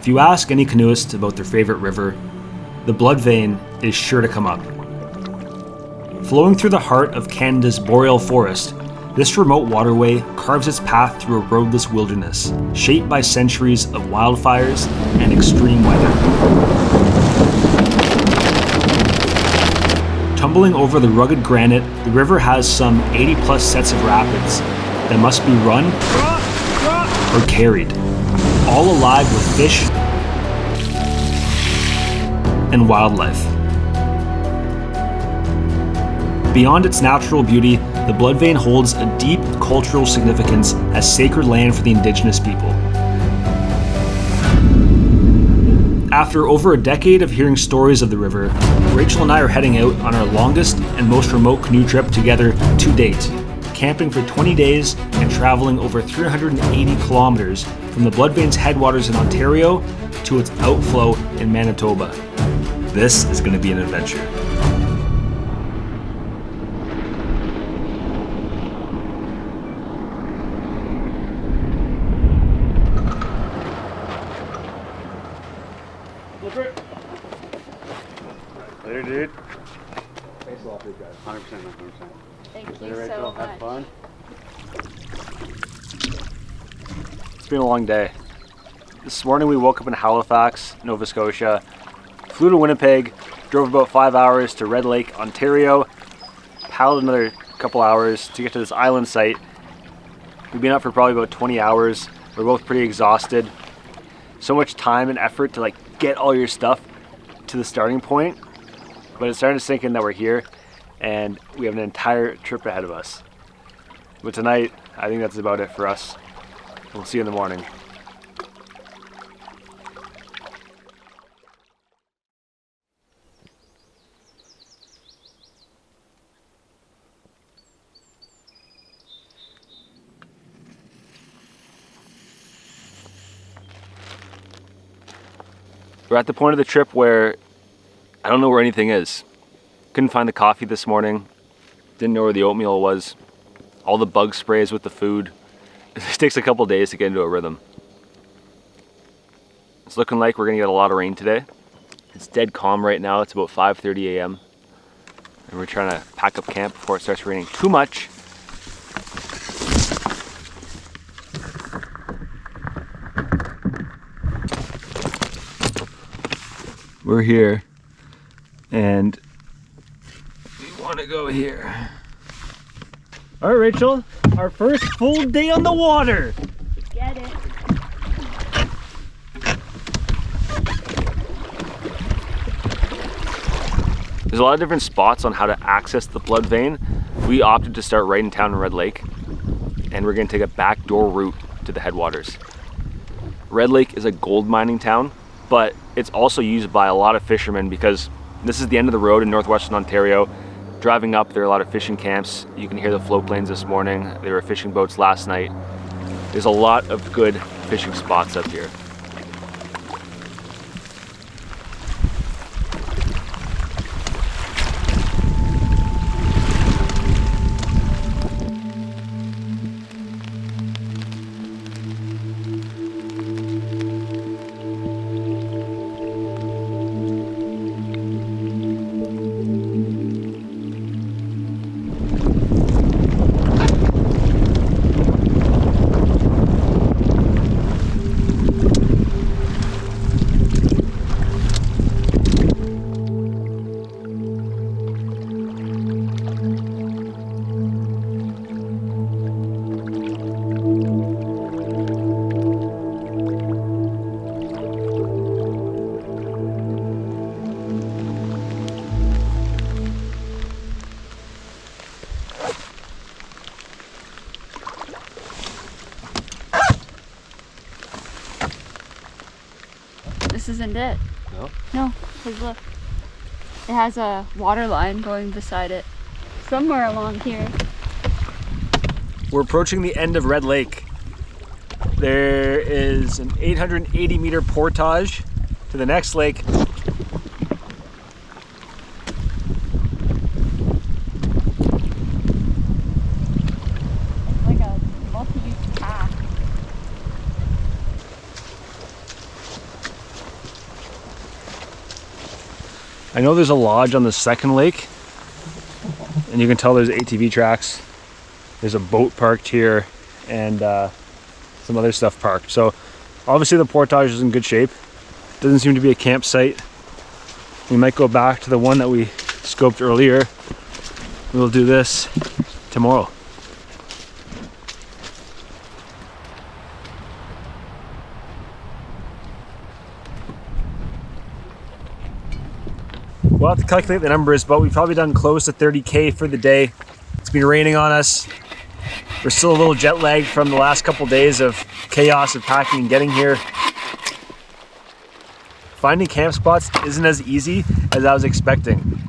If you ask any canoeists about their favorite river, the Blood Vein is sure to come up. Flowing through the heart of Canada's boreal forest, this remote waterway carves its path through a roadless wilderness, shaped by centuries of wildfires and extreme weather. Tumbling over the rugged granite, the river has some 80-plus sets of rapids that must be run or carried, all alive with fish and wildlife. Beyond its natural beauty, the Blood Vein holds a deep cultural significance as sacred land for the Indigenous people. After over a decade of hearing stories of the river, Rachel and I are heading out on our longest and most remote canoe trip together to date, camping for 20 days and traveling over 380 kilometers from the Blood Vein's headwaters in Ontario to its outflow in Manitoba. This is going to be an adventure. Later, dude. Thanks a lot for you guys. 100%, 100%. Thank you Later, Rachel. so Have much. fun. It's been a long day. This morning we woke up in Halifax, Nova Scotia, flew to Winnipeg, drove about 5 hours to Red Lake, Ontario, paddled another couple hours to get to this island site. We've been up for probably about 20 hours. We're both pretty exhausted. So much time and effort to get all your stuff to the starting point, but it's starting to sink in that we're here and we have an entire trip ahead of us. But tonight, I think that's about it for us. We'll see you in the morning. We're at the point of the trip where I don't know where anything is. Couldn't find the coffee this morning. Didn't know where the oatmeal was. All the bug sprays with the food. It takes a couple days to get into a rhythm. It's looking like we're gonna get a lot of rain today. It's dead calm right now. It's about 5:30 a.m. and we're trying to pack up camp before it starts raining too much. We're here and we want to go here. All right, Rachel, our first full day on the water. Get it. There's a lot of different spots on how to access the Blood Vein. We opted to start right in town in Red Lake, and we're gonna take a backdoor route to the headwaters. Red Lake is a gold mining town, but it's also used by a lot of fishermen because this is the end of the road in northwestern Ontario. Driving up, there are a lot of fishing camps. You can hear the float planes this morning. There were fishing boats last night. There's a lot of good fishing spots up here. This isn't it. No? No, because look. It has a water line going beside it. Somewhere along here. We're approaching the end of Red Lake. There is an 880 meter portage to the next lake. Like a multi-use path. I know there's a lodge on the second lake, and you can tell there's ATV tracks. There's a boat parked here, and some other stuff parked. So obviously the portage is in good shape. Doesn't seem to be a campsite. We might go back to the one that we scoped earlier. We'll do this tomorrow. We'll have to calculate the numbers, but we've probably done close to 30K for the day. It's been raining on us. We're still a little jet lagged from the last couple days of chaos of packing and getting here. Finding camp spots isn't as easy as I was expecting.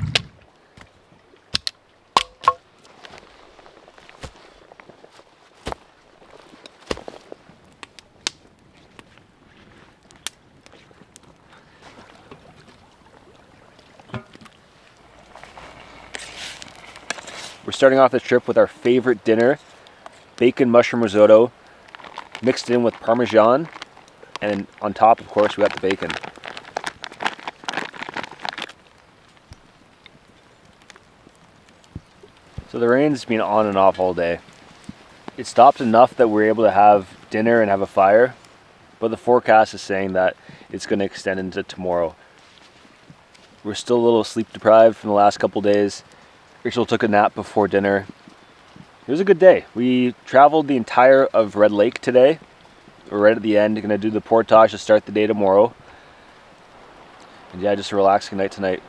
We're starting off the trip with our favorite dinner, bacon mushroom risotto, mixed in with Parmesan, and on top, of course, we got the bacon. So the rain's been on and off all day. It stopped enough that we're able to have dinner and have a fire, but the forecast is saying that it's going to extend into tomorrow. We're still a little sleep deprived from the last couple days. Rachel took a nap before dinner. It was a good day. We traveled the entire of Red Lake today. We're right at the end, going to do the portage to start the day tomorrow. And yeah, just a relaxing night tonight.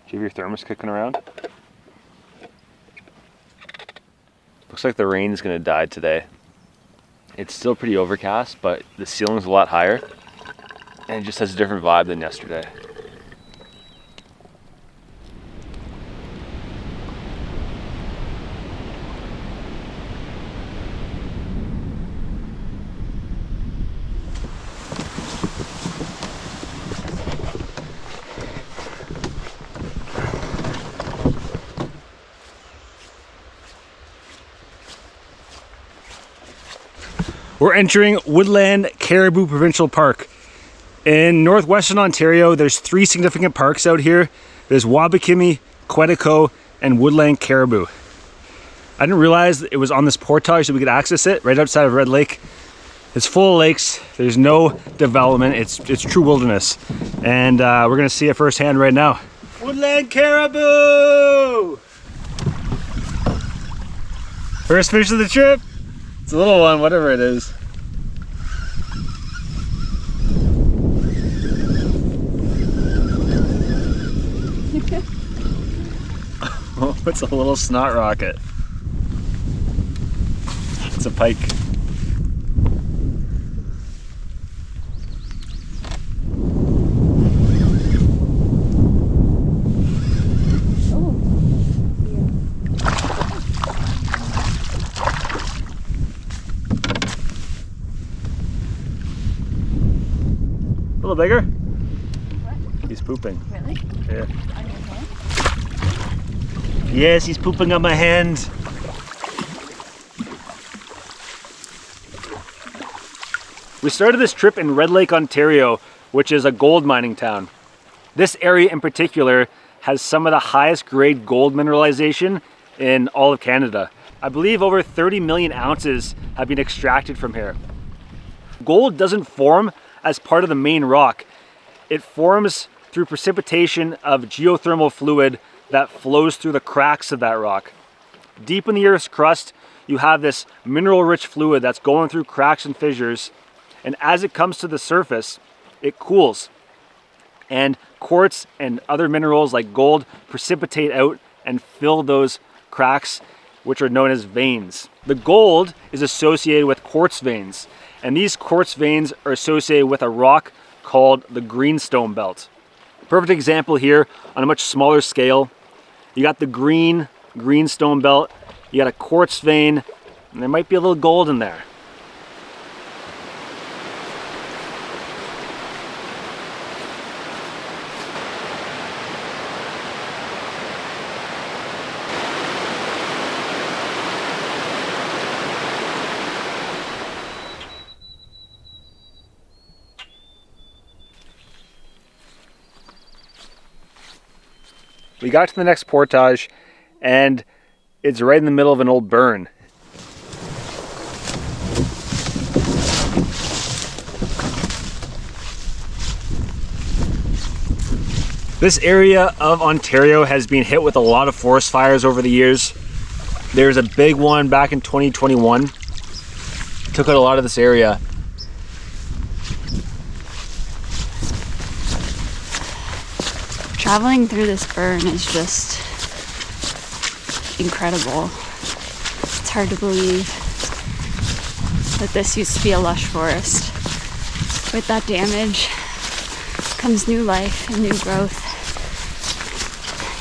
Do you have your thermos kicking around? Looks like the rain's gonna die today. It's still pretty overcast, but the ceiling's a lot higher, and it just has a different vibe than yesterday. We're entering Woodland Caribou Provincial Park. In northwestern Ontario, there's 3 significant parks out here. There's Wabakimi, Quetico, and Woodland Caribou. I didn't realize it was on this portage that we could access it right outside of Red Lake. It's full of lakes. There's no development. It's true wilderness. And we're gonna see it firsthand right now. Woodland Caribou! First fish of the trip. It's a little one, whatever it is. Oh, it's a little snot rocket. It's a pike. A little bigger? What? He's pooping. Really? Yeah. On your hand? Yes, he's pooping on my hand. We started this trip in Red Lake, Ontario, which is a gold mining town. This area in particular has some of the highest grade gold mineralization in all of Canada. I believe over 30 million ounces have been extracted from here. Gold doesn't form as part of the main rock. It forms through precipitation of geothermal fluid that flows through the cracks of that rock. Deep in the Earth's crust, you have this mineral-rich fluid that's going through cracks and fissures, and as it comes to the surface, it cools. And quartz and other minerals like gold precipitate out and fill those cracks, which are known as veins. The gold is associated with quartz veins, and these quartz veins are associated with a rock called the greenstone belt. Perfect example here on a much smaller scale. You got the greenstone belt, you got a quartz vein, and there might be a little gold in there. We got to the next portage, and it's right in the middle of an old burn. This area of Ontario has been hit with a lot of forest fires over the years. There's a big one back in 2021. Took out a lot of this area. Traveling through this burn is just incredible. It's hard to believe that this used to be a lush forest. With that damage comes new life and new growth,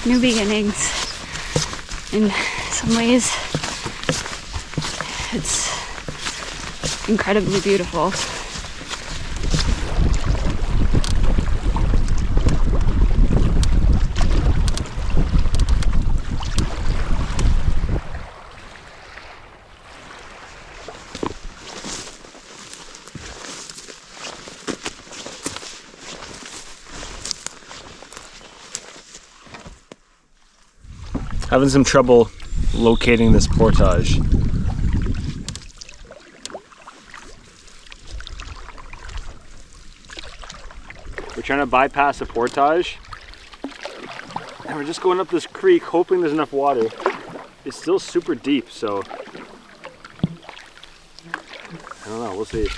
new beginnings. In some ways, it's incredibly beautiful. Having some trouble locating this portage. We're trying to bypass a portage, and we're just going up this creek hoping there's enough water. It's still super deep, so I don't know, we'll see.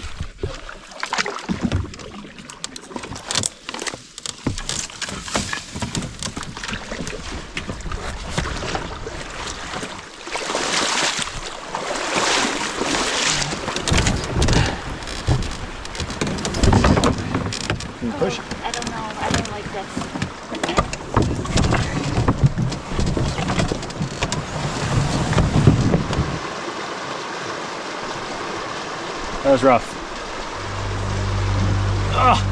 Push. I don't know. I don't like this. That was rough. Ugh.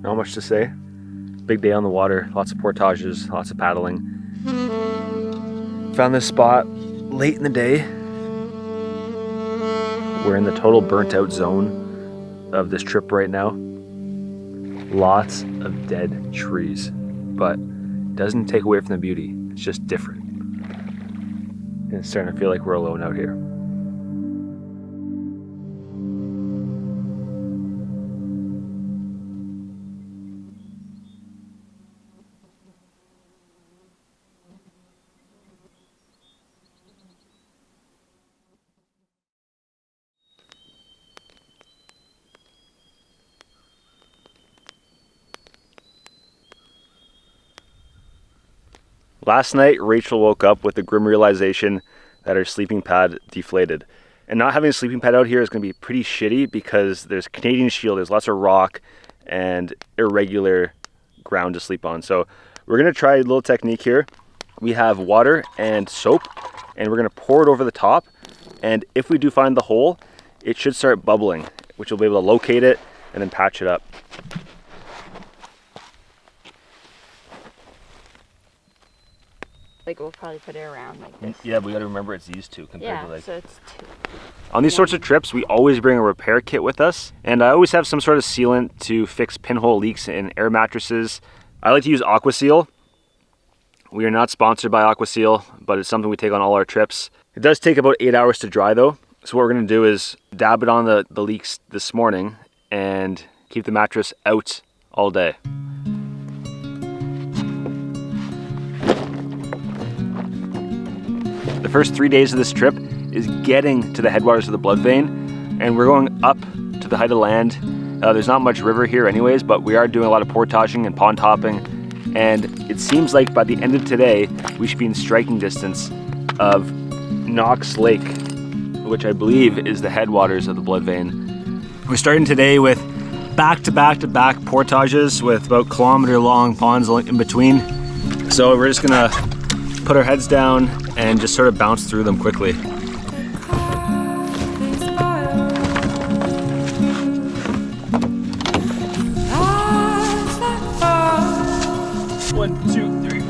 Not much to say. Big day on the water, lots of portages, lots of paddling. Found this spot late in the day. We're in the total burnt out zone of this trip right now. Lots of dead trees, but it doesn't take away from the beauty. It's just different. And it's starting to feel like we're alone out here. Last night, Rachel woke up with the grim realization that her sleeping pad deflated. And not having a sleeping pad out here is going to be pretty shitty because there's Canadian Shield, there's lots of rock and irregular ground to sleep on. So we're going to try a little technique here. We have water and soap, and we're going to pour it over the top. And if we do find the hole, it should start bubbling, which we'll be able to locate it and then patch it up. Like we'll probably put it around like this. Yeah, we gotta remember it's these two compared Yeah, to like... so it's 2. On these sorts of trips, we always bring a repair kit with us, and I always have some sort of sealant to fix pinhole leaks in air mattresses. I like to use AquaSeal. We are not sponsored by AquaSeal, but it's something we take on all our trips. It does take about 8 hours to dry though, so what we're gonna do is dab it on the leaks this morning and keep the mattress out all day. The first 3 days of this trip is getting to the headwaters of the blood vein, and we're going up to the height of land. There's not much river here anyways, but we are doing a lot of portaging and pond hopping, and it seems like by the end of today, we should be in striking distance of Knox Lake, which I believe is the headwaters of the blood vein. We're starting today with back-to-back-to-back portages with about kilometer-long ponds in between. So we're just gonna put our heads down and just sort of bounce through them quickly. 1, 2, 3.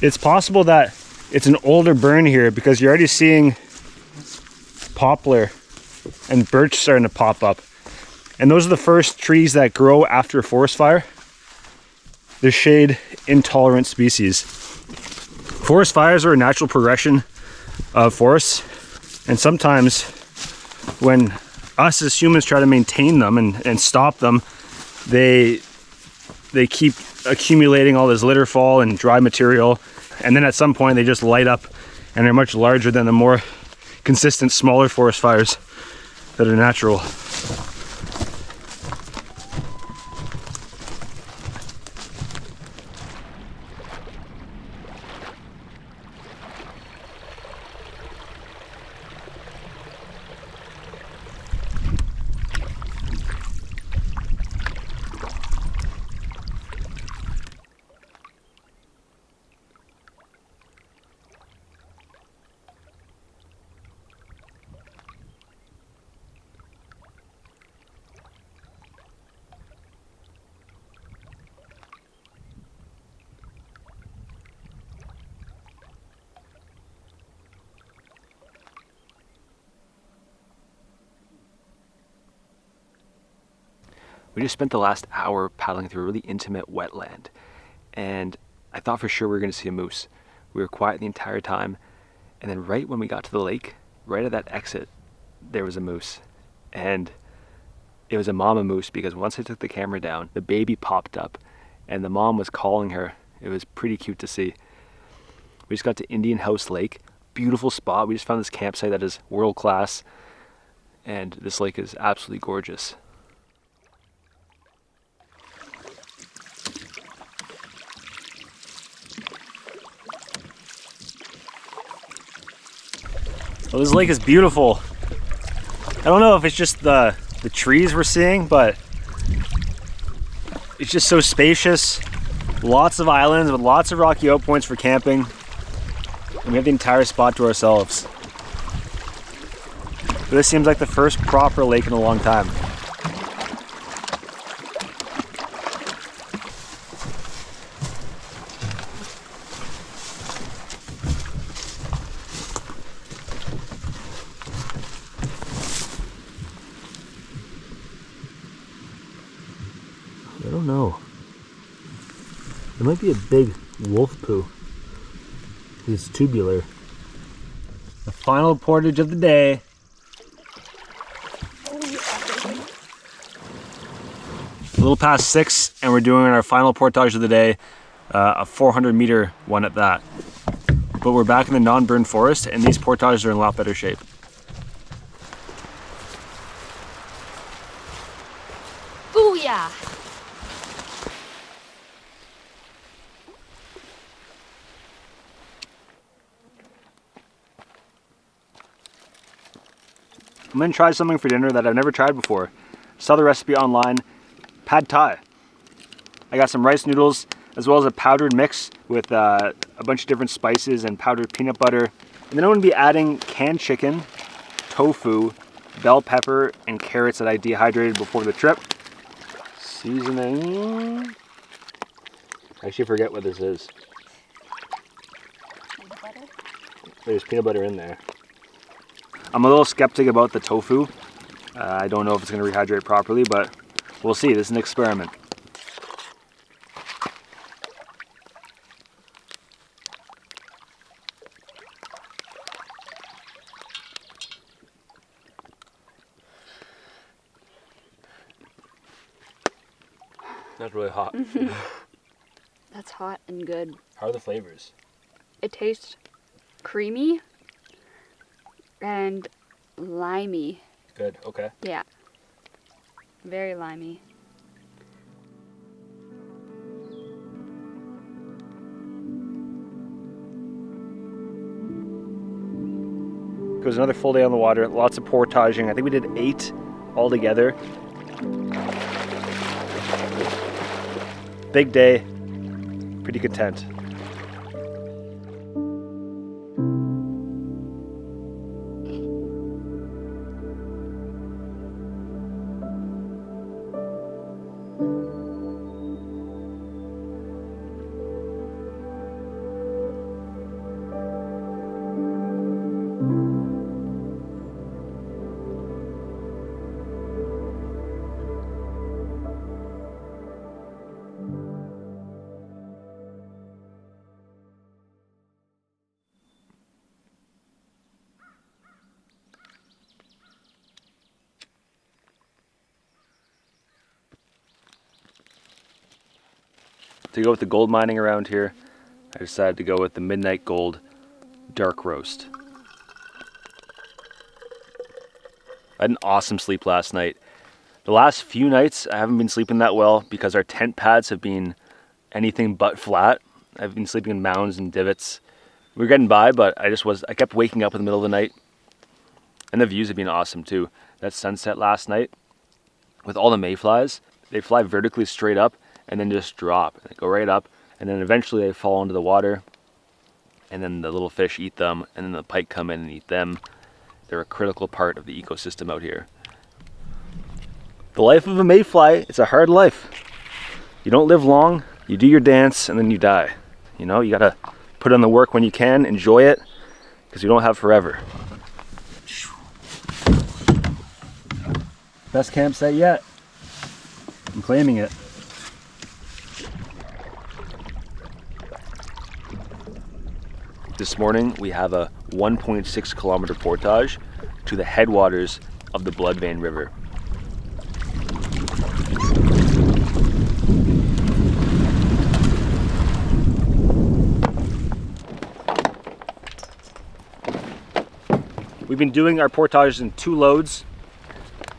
It's possible that it's an older burn here because you're already seeing poplar and birch starting to pop up. And those are the first trees that grow after a forest fire. They're shade intolerant species. Forest fires are a natural progression of forests. And sometimes when us as humans try to maintain them and stop them, they keep accumulating all this litter fall and dry material, and then at some point they just light up and they're much larger than the more consistent smaller forest fires that are natural. We just spent the last hour paddling through a really intimate wetland, and I thought for sure we were going to see a moose. We were quiet the entire time, and then right when we got to the lake, right at that exit, there was a moose. And it was a mama moose because once I took the camera down, the baby popped up and the mom was calling her. It was pretty cute to see. We just got to Indian House Lake, beautiful spot. We just found this campsite that is world class, and this lake is absolutely gorgeous. Well, this lake is beautiful. I don't know if it's just the trees we're seeing, but it's just so spacious. Lots of islands with lots of rocky out points for camping. And we have the entire spot to ourselves. But this seems like the first proper lake in a long time. I don't know. It might be a big wolf poo. It's tubular. The final portage of the day. A little past 6, and we're doing our final portage of the day, a 400-meter one at that. But we're back in the non-burned forest, and these portages are in a lot better shape. Booyah! I'm gonna try something for dinner that I've never tried before. Saw the recipe online, pad thai. I got some rice noodles as well as a powdered mix with a bunch of different spices and powdered peanut butter. And then I'm gonna be adding canned chicken, tofu, bell pepper, and carrots that I dehydrated before the trip. Seasoning. I actually forget what this is. Peanut butter? There's peanut butter in there. I'm a little skeptic about the tofu. I don't know if it's going to rehydrate properly, but we'll see. This is an experiment. That's really hot. That's hot and good. How are the flavors? It tastes creamy and limey. Good, okay. Yeah. Very limey. It was another full day on the water, lots of portaging. I think we did 8 altogether. Big day, pretty content. To go with the gold mining around here, I decided to go with the Midnight Gold Dark Roast. I had an awesome sleep last night. The last few nights I haven't been sleeping that well because our tent pads have been anything but flat. I've been sleeping in mounds and divots. We were getting by, but I kept waking up in the middle of the night. And the views have been awesome too. That sunset last night with all the mayflies, they fly vertically straight up and then just drop. They go right up, and then eventually they fall into the water, and then the little fish eat them, and then the pike come in and eat them. They're a critical part of the ecosystem out here. The life of a mayfly, it's a hard life. You don't live long, you do your dance, and then you die. You know, you gotta put in the work when you can, enjoy it, because you don't have forever. Best campsite yet. I'm claiming it. This morning we have a 1.6 kilometer portage to the headwaters of the Blood Vein River. We've been doing our portages in 2 loads.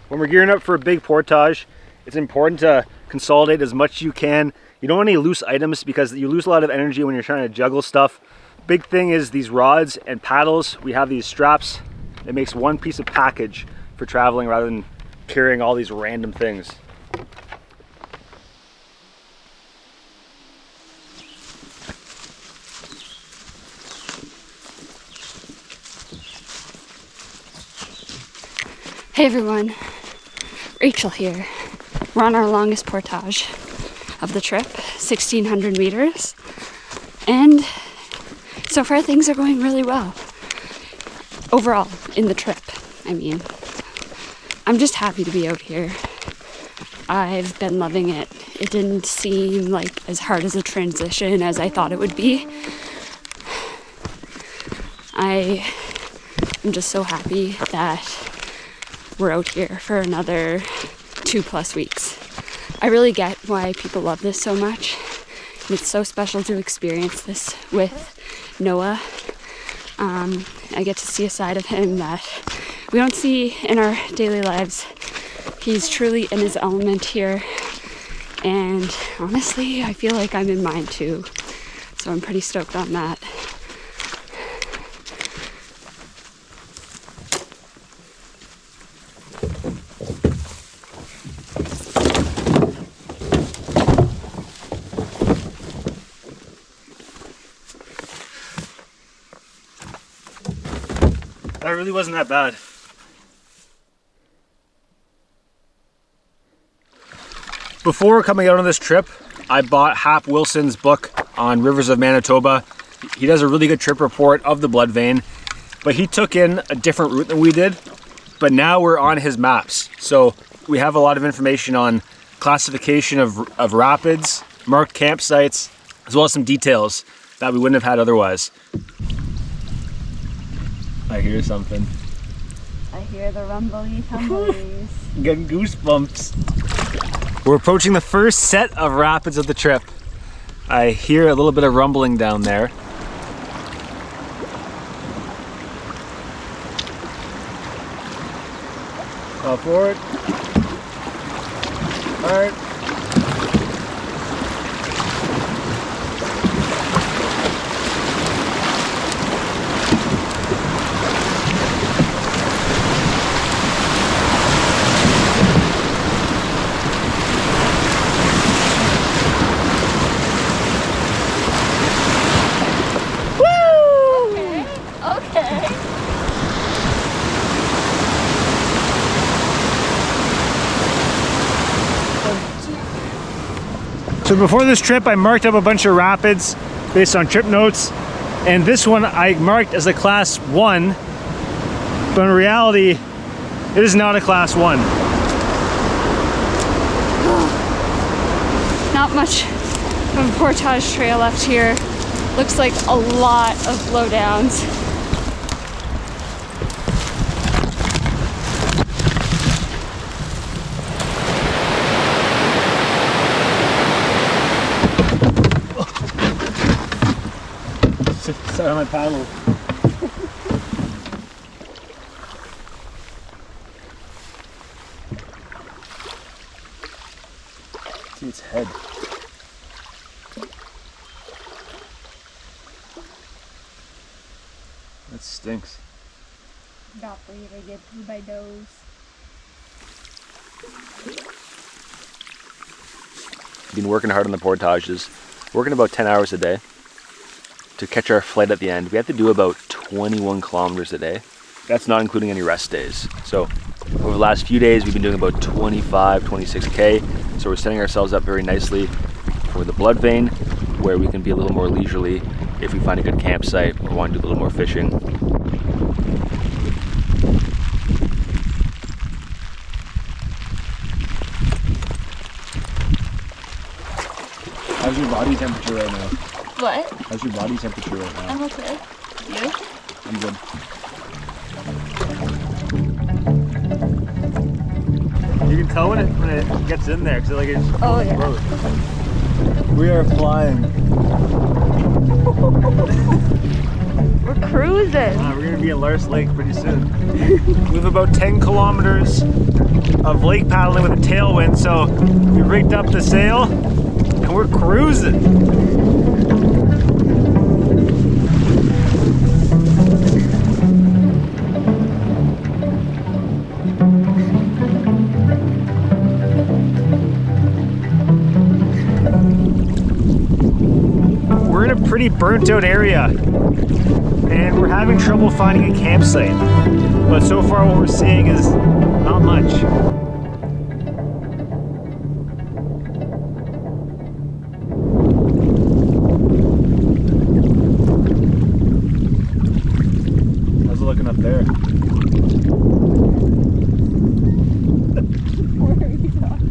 When we're gearing up for a big portage, it's important to consolidate as much as you can. You don't want any loose items because you lose a lot of energy when you're trying to juggle stuff. Big thing is these rods and paddles. We have these straps. It makes one piece of package for traveling rather than carrying all these random things. Hey everyone, Rachel here. We're on our longest portage of the trip, 1,600 meters, and so far things are going really well. Overall, in the trip, I mean. I'm just happy to be out here. I've been loving it. It didn't seem like as hard as a transition as I thought it would be. I am just so happy that we're out here for another 2+ weeks. I really get why people love this so much. It's so special to experience this with Noah. I get to see a side of him that we don't see in our daily lives. He's truly in his element here, and honestly, I feel like I'm in mine too. So I'm pretty stoked on that. That really wasn't that bad. Before coming out on this trip, I bought Hap Wilson's book on rivers of Manitoba. He does a really good trip report of the blood vein, but he took in a different route than we did. But now we're on his maps. So we have a lot of information on classification of rapids, marked campsites, as well as some details that we wouldn't have had otherwise. I hear something. I hear the rumbly tumblies. Getting goosebumps. We're approaching the first set of rapids of the trip. I hear a little bit of rumbling down there. Go forward. Alright. So before this trip, I marked up a bunch of rapids based on trip notes, and this one I marked as a class 1, but in reality, it is not a class 1. Not much of a portage trail left here. Looks like a lot of blowdowns. Sorry on my paddle. See its head. That stinks. Not for you to get through my nose. Been working hard on the portages, working about 10 hours a day to catch our flight at the end. We have to do about 21 kilometers a day. That's not including any rest days. So over the last few days, we've been doing about 25, 26K. So we're setting ourselves up very nicely for the blood vein, where we can be a little more leisurely if we find a good campsite or want to do a little more fishing. How's your body temperature right now? What? How's your body temperature right now? I'm okay. You? I'm good. You can tell when it gets in there because it's Oh, boat. We are flying. We're cruising. We're gonna be in Lars Lake pretty soon. We have about 10 kilometers of lake paddling with a tailwind, so we rigged up the sail and we're cruising. We're in a pretty burnt out area and we're having trouble finding a campsite, but so far what we're seeing is not much. How's it looking up there? Where are you talking?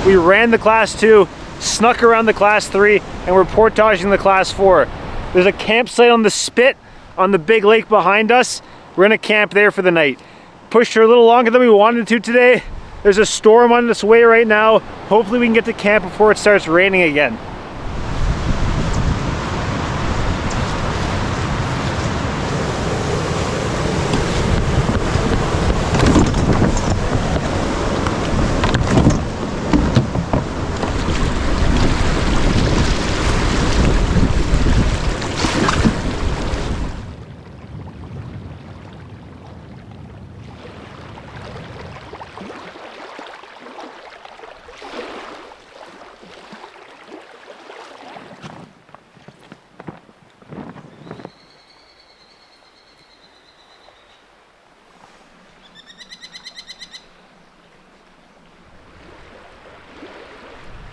We ran the class 2, snuck around the class 3, and we're portaging the class 4. There's a campsite on the spit on the big lake behind us. We're gonna camp there for the night. Pushed her a little longer than we wanted to today. There's a storm on its way right now. Hopefully we can get to camp before it starts raining again.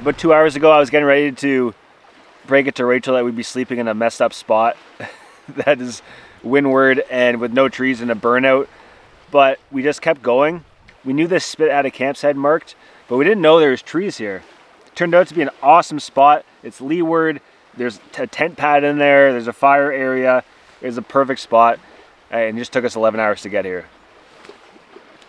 About 2 hours ago, I was getting ready to break it to Rachel that we'd be sleeping in a messed up spot that is windward and with no trees and a burnout. But we just kept going. We knew this spit had a campsite marked, but we didn't know there was trees here. It turned out to be an awesome spot. It's leeward. There's a tent pad in there. There's a fire area. It's a perfect spot. And it just took us 11 hours to get here.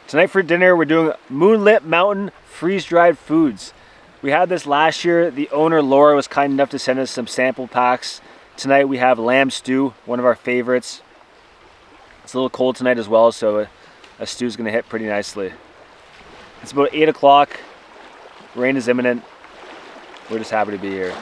Tonight for dinner, we're doing Moonlit Mountain freeze-dried foods. We had this last year. The owner, Laura, was kind enough to send us some sample packs. Tonight we have lamb stew, one of our favorites. It's a little cold tonight as well, so a stew's gonna hit pretty nicely. It's about 8 o'clock. Rain is imminent. We're just happy to be here.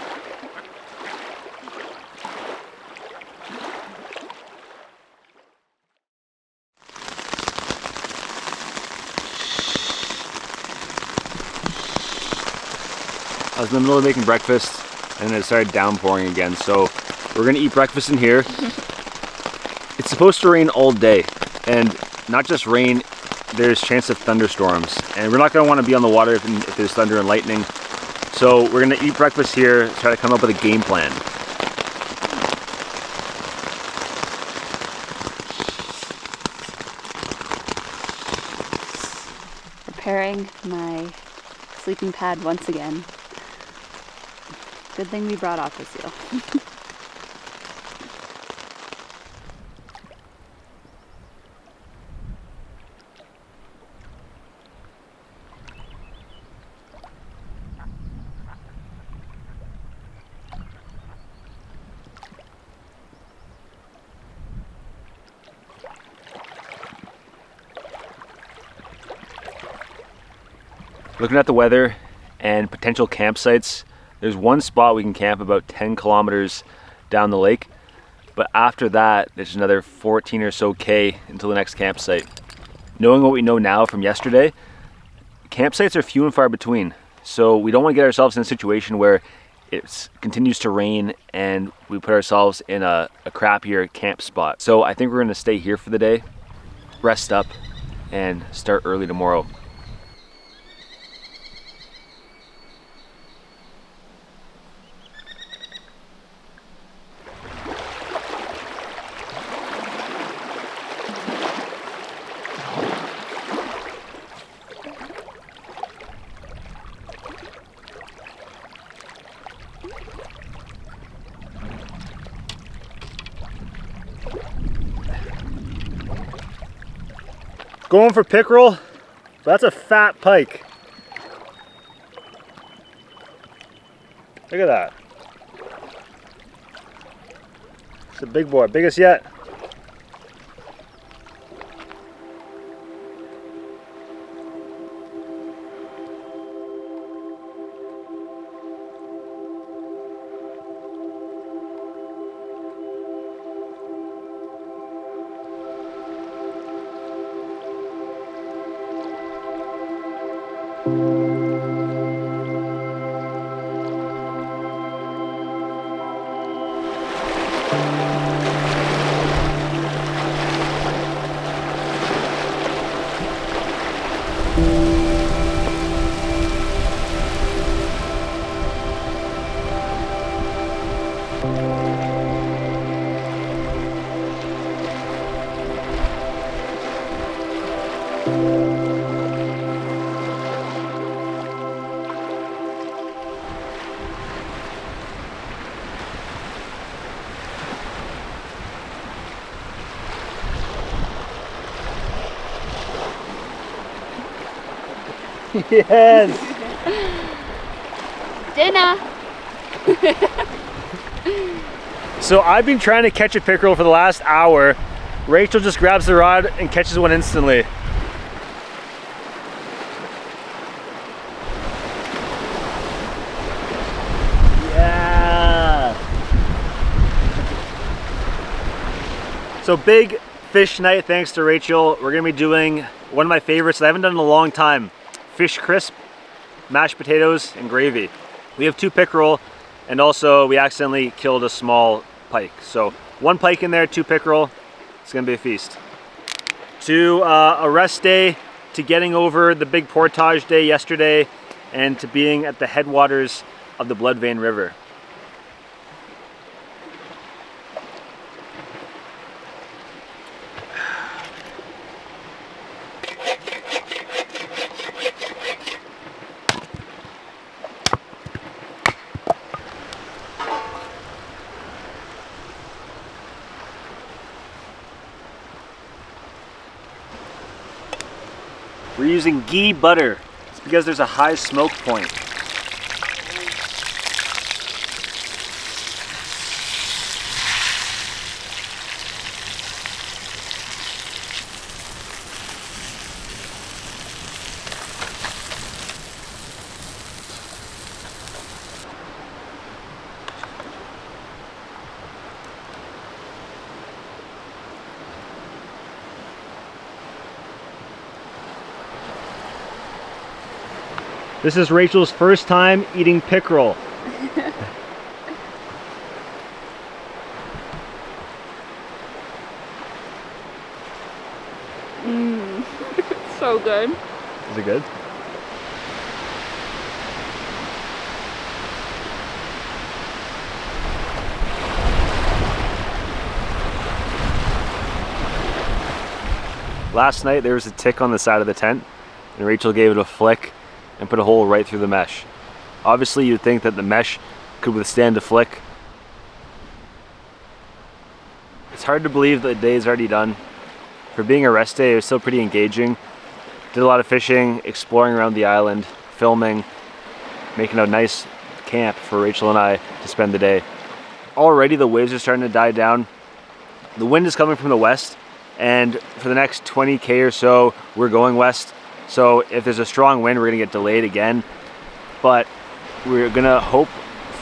I was in the middle of making breakfast and it started downpouring again, so we're gonna eat breakfast in here. It's supposed to rain all day, and not just rain, there's chance of thunderstorms, and we're not gonna wanna be on the water if there's thunder and lightning. So we're gonna eat breakfast here, try to come up with a game plan. Preparing my sleeping pad once again. Good thing we brought off the seal. Looking at the weather and potential campsites, there's one spot we can camp about 10 kilometers down the lake, but after that there's another 14 or so K until the next campsite. Knowing what we know now from yesterday, campsites are few and far between, so we don't want to get ourselves in a situation where it continues to rain and we put ourselves in a crappier camp spot. So I think we're going to stay here for the day, rest up, and start early tomorrow. Going for pickerel. That's a fat pike. Look at that. It's a big boy, biggest yet. Yes! Dinner! So I've been trying to catch a pickerel for the last hour. Rachel just grabs the rod and catches one instantly. Yeah! So big fish night thanks to Rachel. We're gonna be doing one of my favorites that I haven't done in a long time. Fish crisp, mashed potatoes, and gravy. We have 2 pickerel, and also we accidentally killed a small pike. So 1 pike in there, 2 pickerel. It's gonna be a feast. To a rest day, to getting over the big portage day yesterday, and to being at the headwaters of the Blood Vein River. We're using ghee butter. It's because there's a high smoke point. This is Rachel's first time eating pickerel. So good. Is it good? Last night there was a tick on the side of the tent and Rachel gave it a flick and put a hole right through the mesh. Obviously you'd think that the mesh could withstand a flick. It's hard to believe that the day is already done. For being a rest day, it was still pretty engaging. Did a lot of fishing, exploring around the island, filming, making a nice camp for Rachel and I to spend the day. Already the waves are starting to die down. The wind is coming from the west, and for the next 20K or so, we're going west. So if there's a strong wind, we're gonna get delayed again. But we're gonna hope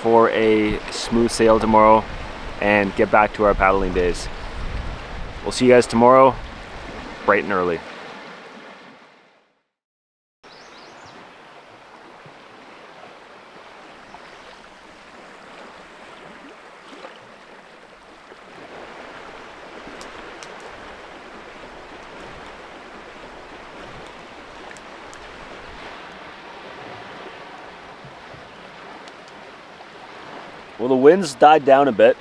for a smooth sail tomorrow and get back to our paddling days. We'll see you guys tomorrow, bright and early. Well, the wind's died down a bit.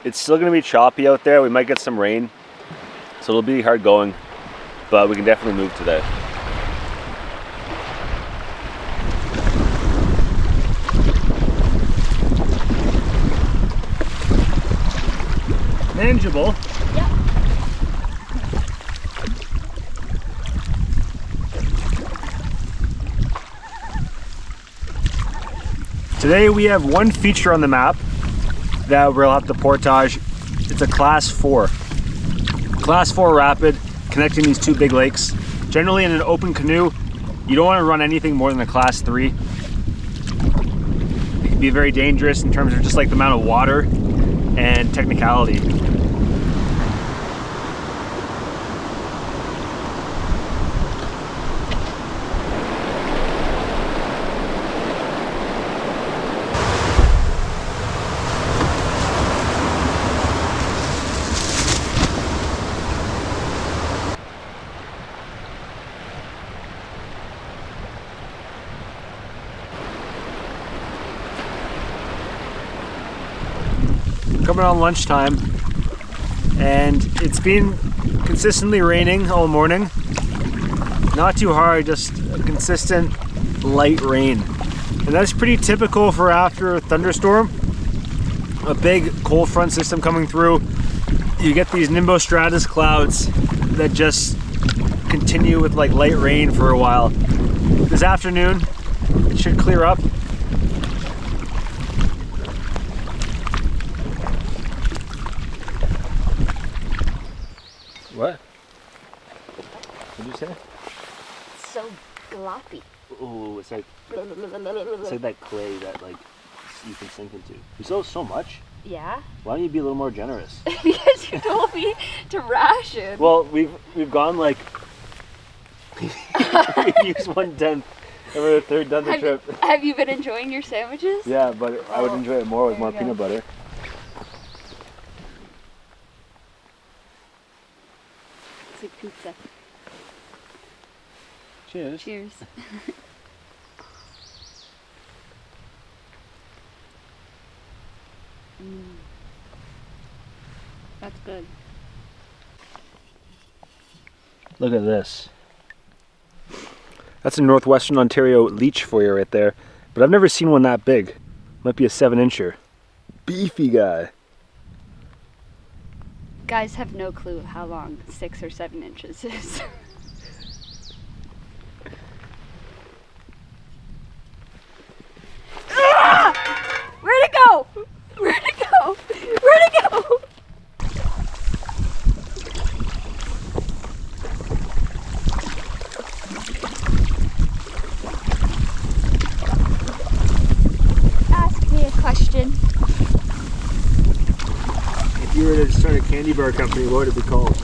It's still gonna be choppy out there. We might get some rain, so it'll be hard going, but we can definitely move today. Manageable. Yeah. Today we have one feature on the map that we'll have to portage. It's a class 4. Class 4 rapid connecting these two big lakes. Generally in an open canoe, you don't want to run anything more than a class 3. It can be very dangerous in terms of just like the amount of water and technicality. Coming on lunchtime, and it's been consistently raining all morning. Not too hard, just a consistent light rain. And that's pretty typical for after a thunderstorm. A big cold front system coming through. You get these nimbostratus clouds that just continue with like light rain for a while. This afternoon, it should clear up. What? What did you say? It's so gloppy. Oh, it's like that clay that like you can sink into. You sell so much. Yeah? Why don't you be a little more generous? Because you told me to ration. Well, we've gone like we've used 1/10 and we're a third done the trip. Have you been enjoying your sandwiches? Yeah, but I would enjoy it more with more There you peanut go. butter. It's like pizza. Cheers. Cheers. That's good. Look at this. That's a northwestern Ontario leech for you right there. But I've never seen one that big. Might be a 7-incher. Beefy guy. Guys have no clue how long 6 or 7 inches is. Ah! Where'd it go? Where'd it go? Where'd it go? Ask me a question. If you were to start a candy bar company, what would it be called?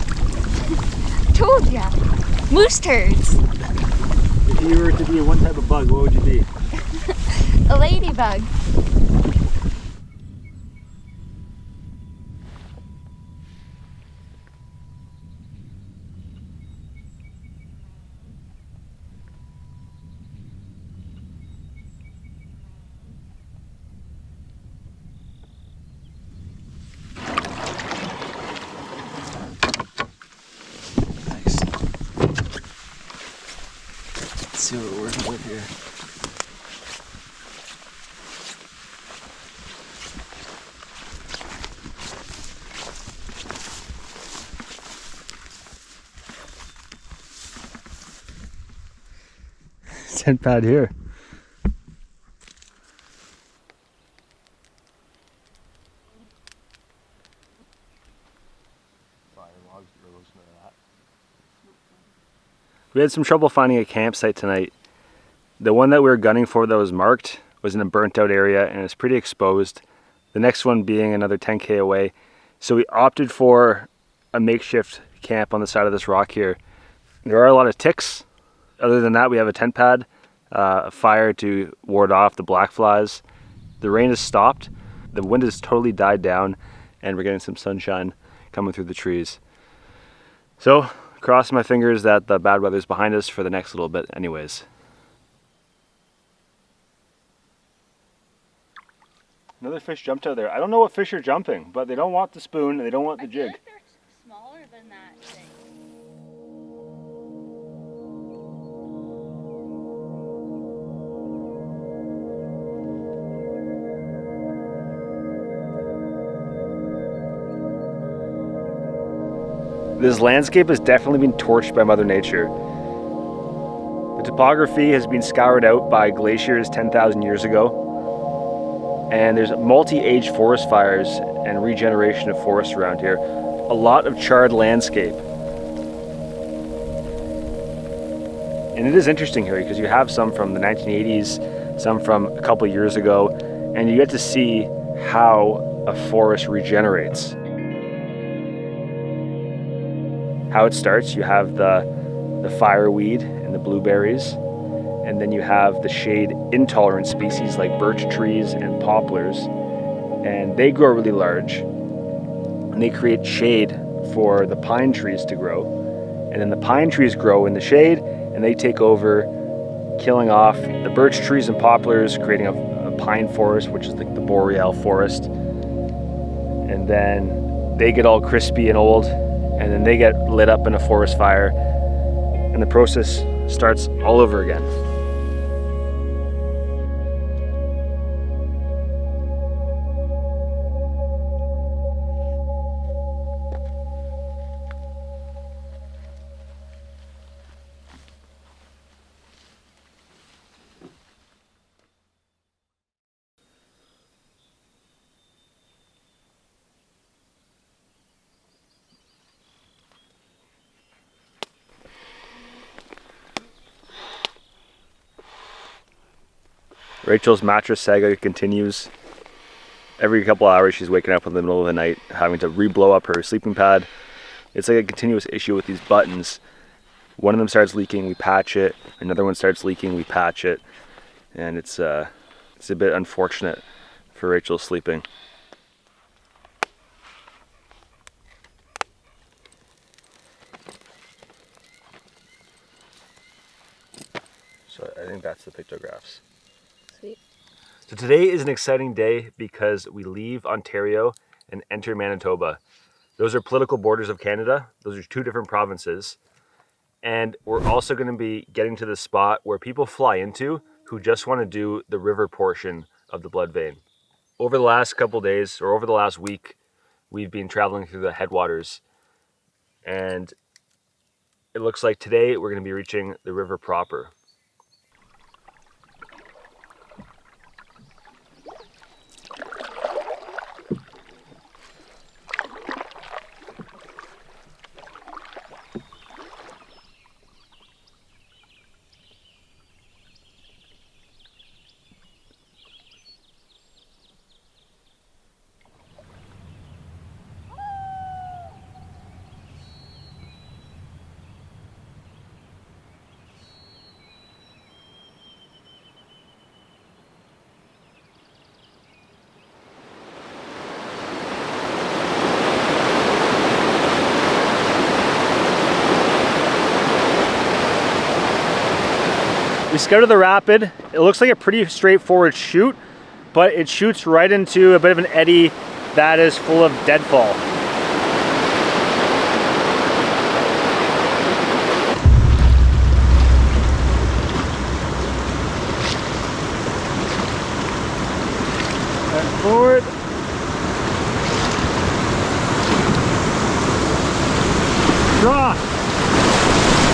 Told ya. Moose turds. If you were to be one type of bug, what would you be? A ladybug. Nice. Let's see what we're working with here. Scent pad here. We had some trouble finding a campsite tonight. The one that we were gunning for that was marked was in a burnt out area and it's pretty exposed. The next one being another 10K away. So we opted for a makeshift camp on the side of this rock here. There are a lot of ticks. Other than that, we have a tent pad, a fire to ward off the black flies. The rain has stopped. The wind has totally died down and we're getting some sunshine coming through the trees. So, cross my fingers that the bad weather's behind us for the next little bit anyways. Another fish jumped out there. I don't know what fish are jumping, but they don't want the spoon and they don't want the jig. I feel like they're smaller than that thing. This landscape has definitely been torched by Mother Nature. The topography has been scoured out by glaciers 10,000 years ago. And there's multi-age forest fires and regeneration of forests around here. A lot of charred landscape. And it is interesting here because you have some from the 1980s, some from a couple years ago, and you get to see how a forest regenerates. How it starts, you have the fireweed and the blueberries, and then you have the shade intolerant species like birch trees and poplars, and they grow really large and they create shade for the pine trees to grow, and then the pine trees grow in the shade and they take over, killing off the birch trees and poplars, creating a pine forest, which is like the boreal forest, and then they get all crispy and old and then they get lit up in a forest fire and the process starts all over again. Rachel's mattress saga continues. Every couple hours she's waking up in the middle of the night having to re-blow up her sleeping pad. It's like a continuous issue with these buttons. One of them starts leaking, we patch it. Another one starts leaking, we patch it. And it's a bit unfortunate for Rachel sleeping. So I think that's the pictographs. Sweet. So today is an exciting day because we leave Ontario and enter Manitoba. Those are political borders of Canada. Those are two different provinces. And we're also going to be getting to the spot where people fly into who just want to do the river portion of the blood vein. Over the last couple days, or over the last week, we've been traveling through the headwaters. And it looks like today we're going to be reaching the river proper. We scouted the rapid. It looks like a pretty straightforward chute, but it shoots right into a bit of an eddy that is full of deadfall. And forward. Draw.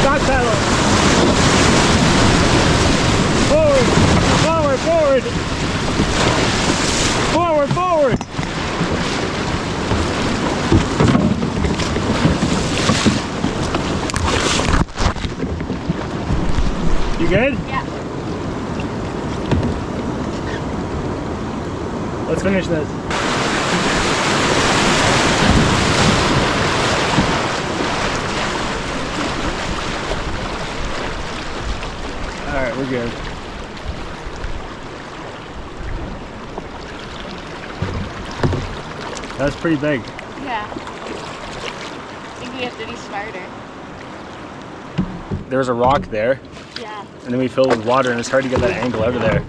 Back pedal. Forward, forward, forward, forward, forward. You good? Yeah. Let's finish this. All right, we're good. That's pretty big. Yeah. I think we have to be smarter. There's a rock there. Yeah. And then we fill it with water and it's hard to get that angle out of there.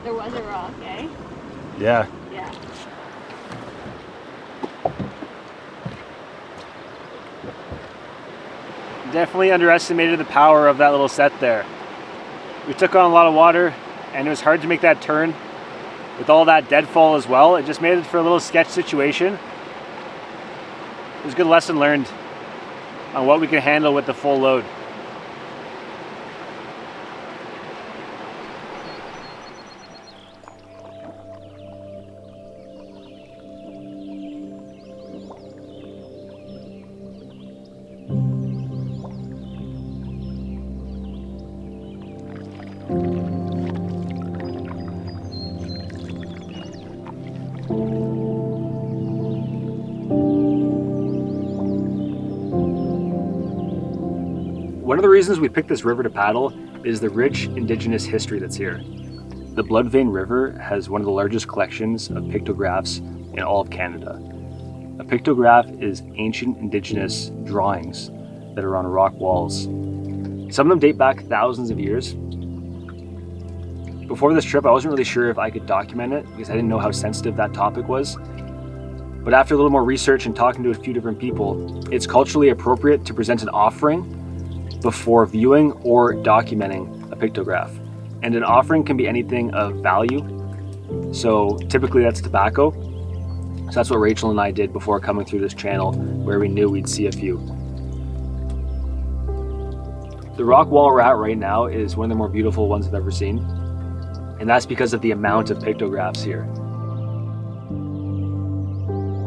There was a rock, eh? Yeah. Yeah. Definitely underestimated the power of that little set there. We took on a lot of water and it was hard to make that turn. With all that deadfall as well, it just made it for a little sketch situation. It was a good lesson learned on what we can handle with the full load. One of the reasons we picked this river to paddle is the rich indigenous history that's here. The Blood Vein River has one of the largest collections of pictographs in all of Canada. A pictograph is ancient indigenous drawings that are on rock walls. Some of them date back thousands of years. Before this trip, I wasn't really sure if I could document it because I didn't know how sensitive that topic was. But after a little more research and talking to a few different people, it's culturally appropriate to present an offering before viewing or documenting a pictograph. And an offering can be anything of value. So typically that's tobacco. So that's what Rachel and I did before coming through this channel where we knew we'd see a few. The rock wall we're at right now is one of the more beautiful ones I've ever seen. And that's because of the amount of pictographs here.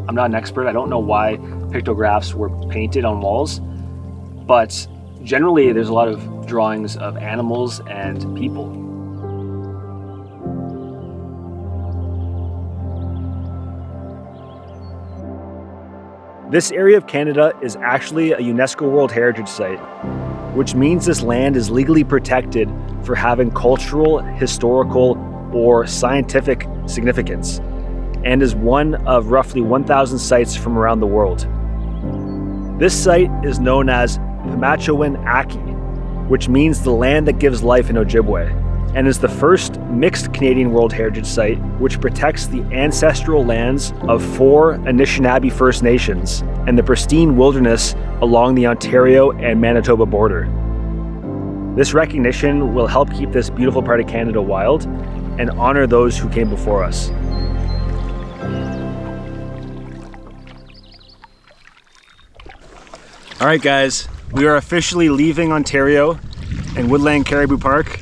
I'm not an expert. I don't know why pictographs were painted on walls, but generally, there's a lot of drawings of animals and people. This area of Canada is actually a UNESCO World Heritage Site, which means this land is legally protected for having cultural, historical, or scientific significance, and is one of roughly 1,000 sites from around the world. This site is known as Pimachowin Aki, which means the land that gives life in Ojibwe. and is the first mixed Canadian World Heritage Site which protects the ancestral lands of 4 Anishinaabe First Nations and the pristine wilderness along the Ontario and Manitoba border. This recognition will help keep this beautiful part of Canada wild and honor those who came before us. All right, guys, we are officially leaving Ontario and Woodland Caribou Park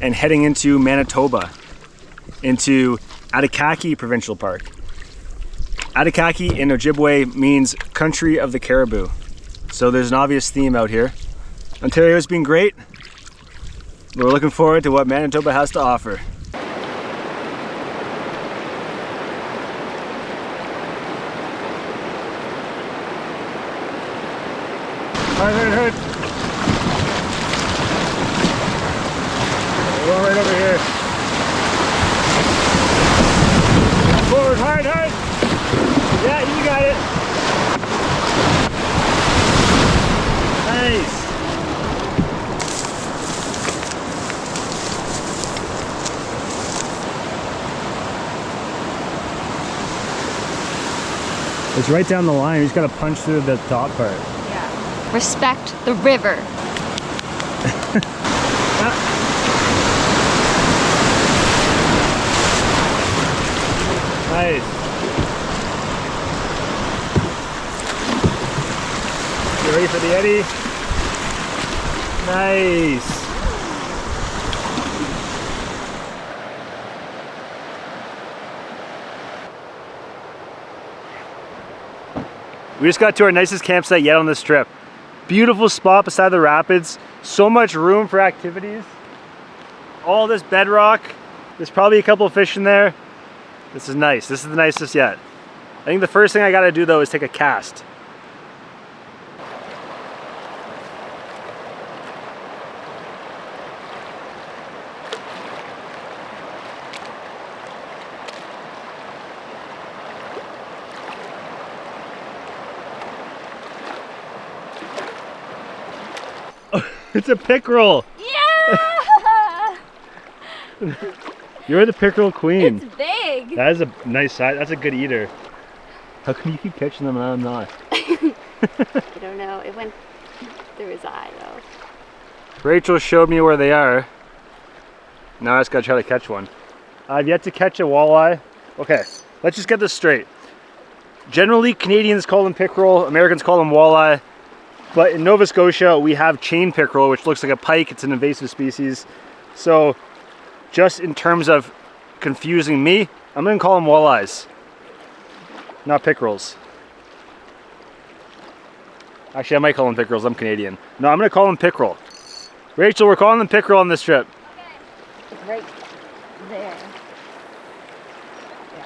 and heading into Manitoba, into Adikaki Provincial Park. Adikaki in Ojibwe means country of the caribou. So there's an obvious theme out here. Ontario's been great, but we're looking forward to what Manitoba has to offer. Hard. We're going right over here. Forward, hard. Yeah, you got it. Nice. It's right down the line. You just gotta punch through the top part. Yeah. Respect the river. Nice. You ready for the eddy? Nice. We just got to our nicest campsite yet on this trip. Beautiful spot beside the rapids. So much room for activities. All this bedrock. There's probably a couple of fish in there. This is nice. This is the nicest yet. I think the first thing I gotta do though is take a cast. It's a pickerel! Yeah! You're the pickerel queen. It's big! That is a nice size. That's a good eater. How come you keep catching them and I'm not? I don't know. It went through his eye though. Rachel showed me where they are. Now I just gotta try to catch one. I've yet to catch a walleye. Okay, let's just get this straight. Generally, Canadians call them pickerel, Americans call them walleye. But in Nova Scotia, we have chain pickerel, which looks like a pike. It's an invasive species. So just in terms of confusing me, I'm gonna call them walleyes, not pickerels. Actually, I might call them pickerels. I'm Canadian. No, I'm gonna call them pickerel. Rachel, we're calling them pickerel on this trip. Okay. It's right there. Yeah.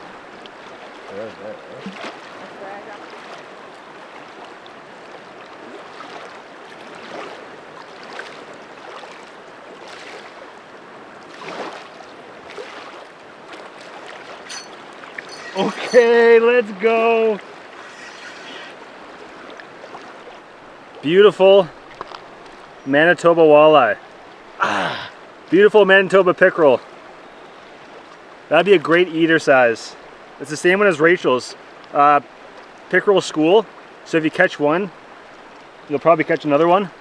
That's where I got it. Okay, let's go. Beautiful Manitoba walleye. Beautiful Manitoba pickerel. That'd be a great eater size. It's the same one as Rachel's. Pickerel school. So if you catch one, you'll probably catch another one.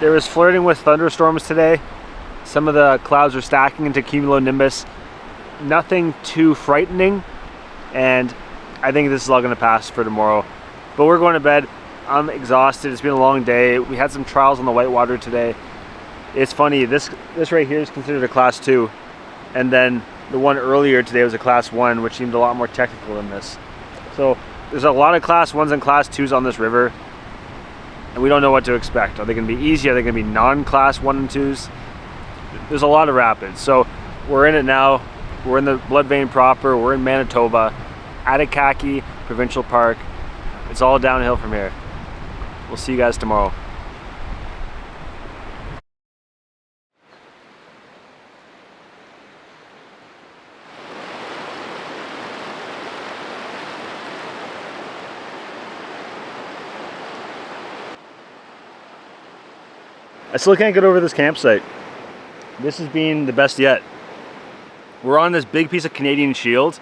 There was flirting with thunderstorms today. Some of the clouds are stacking into cumulonimbus. Nothing too frightening, and I think this is all gonna pass for tomorrow. But we're going to bed. I'm exhausted. It's been a long day. We had some trials on the whitewater today. It's funny, this right here is considered a class 2, and then the one earlier today was a class 1, which seemed a lot more technical than this. So there's a lot of class 1s and class 2s on this river, and we don't know what to expect. Are they gonna be easy? Are they gonna be non-class 1 and 2s? There's a lot of rapids. So we're in it now. We're in the blood vein proper. We're in Manitoba, Adikaki Provincial Park. It's all downhill from here. We'll see you guys tomorrow. I still can't get over this campsite. This has been the best yet. We're on this big piece of Canadian shield,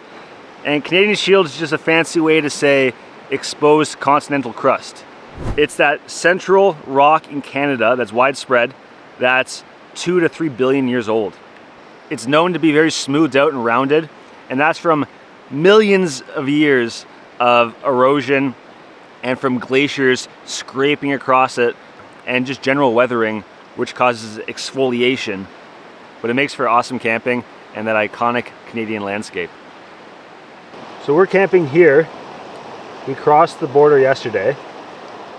and Canadian shield is just a fancy way to say exposed continental crust. It's that central rock in Canada that's widespread, that's 2 to 3 billion years old. It's known to be very smoothed out and rounded, and that's from millions of years of erosion and from glaciers scraping across it and just general weathering, which causes exfoliation. But it makes for awesome camping and that iconic Canadian landscape. So we're camping here. We crossed the border yesterday,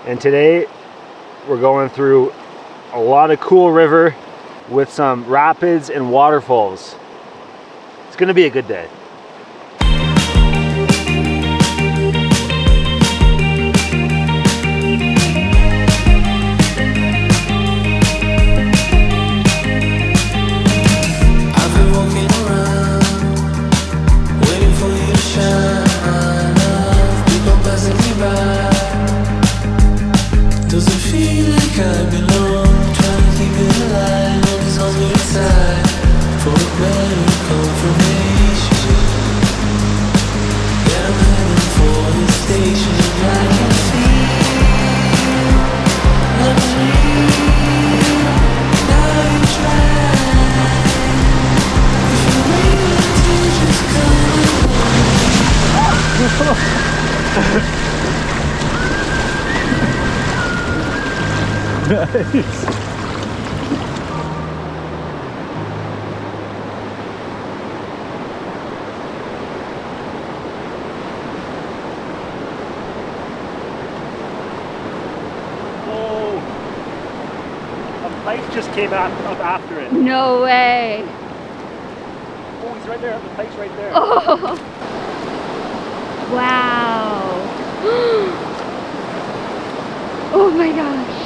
and today we're going through a lot of cool river with some rapids and waterfalls. It's gonna be a good day. Nice. Oh, a pike just came up after it. No way. Oh, he's right there. The pike's right there. Oh. Wow. Oh my gosh.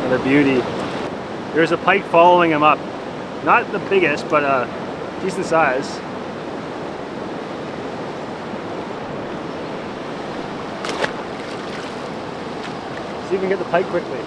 Another beauty. There's a pike following him up. Not the biggest, but decent size. See if we can get the pike quickly.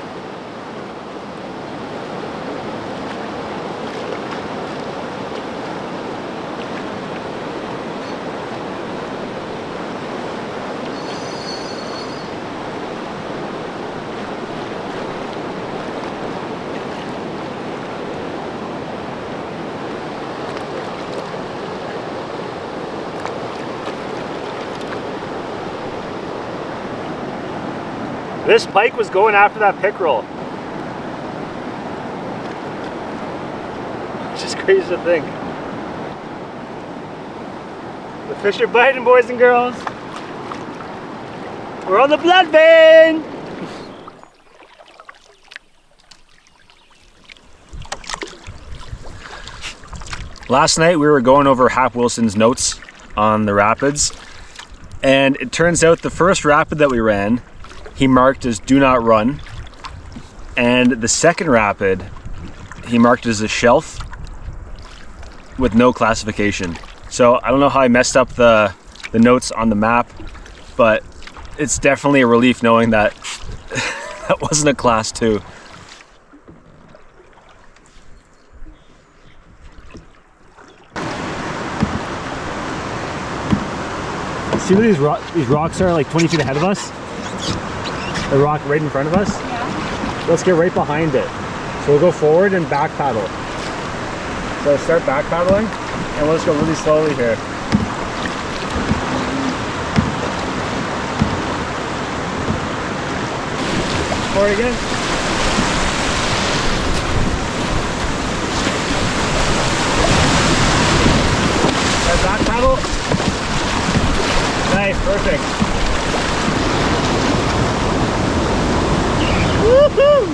This pike was going after that pickerel. It's just crazy to think. The fish are biting, boys and girls. We're on the blood vein. Last night we were going over Hap Wilson's notes on the rapids, and it turns out the first rapid that we ran, he marked as do not run, and the second rapid he marked as a shelf with no classification. So I don't know how I messed up the notes on the map, but it's definitely a relief knowing that that wasn't a class 2. See where these rocks are like 20 feet ahead of us? The rock right in front of us? Yeah. Let's get right behind it. So we'll go forward and back paddle. So start back paddling, and we'll just go really slowly here. Forward again. Start back paddle. Nice, perfect. Woohoo!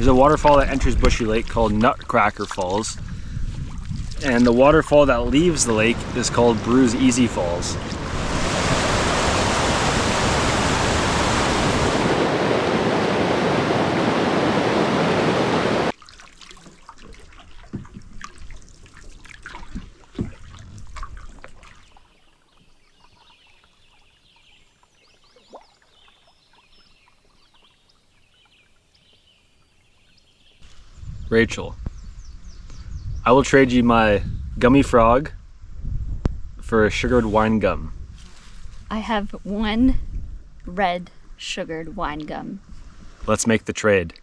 There's a waterfall that enters Bushy Lake called Nutcracker Falls. And the waterfall that leaves the lake is called Brews Easy Falls. Rachel, I will trade you my gummy frog for a sugared wine gum. I have one red sugared wine gum. Let's make the trade.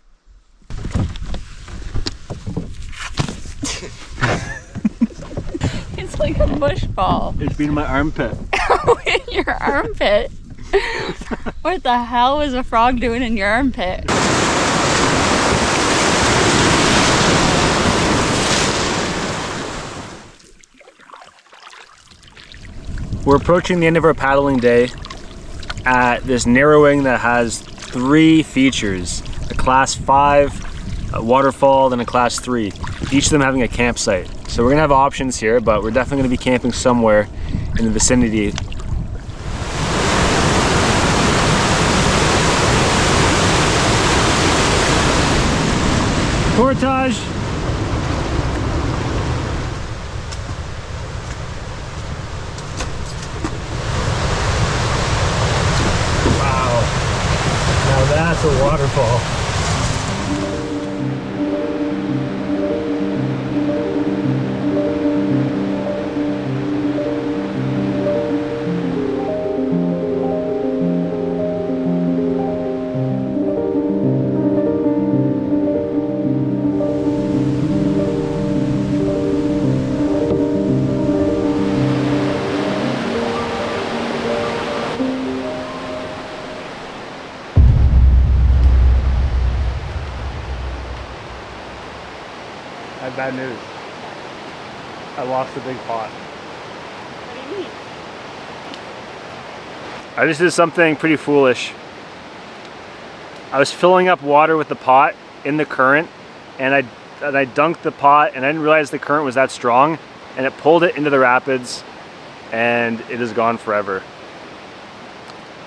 It's like a bush ball. It's been in my armpit. In your armpit? What the hell was a frog doing in your armpit? We're approaching the end of our paddling day at this narrowing that has 3 features. A class 5 a waterfall, then a class 3. Each of them having a campsite. So we're gonna have options here, but we're definitely gonna be camping somewhere in the vicinity. Portage! That's a waterfall. I have bad news. I lost a big pot. What do you mean? I just did something pretty foolish. I was filling up water with the pot in the current, and I dunked the pot, and I didn't realize the current was that strong, and it pulled it into the rapids, and it is gone forever.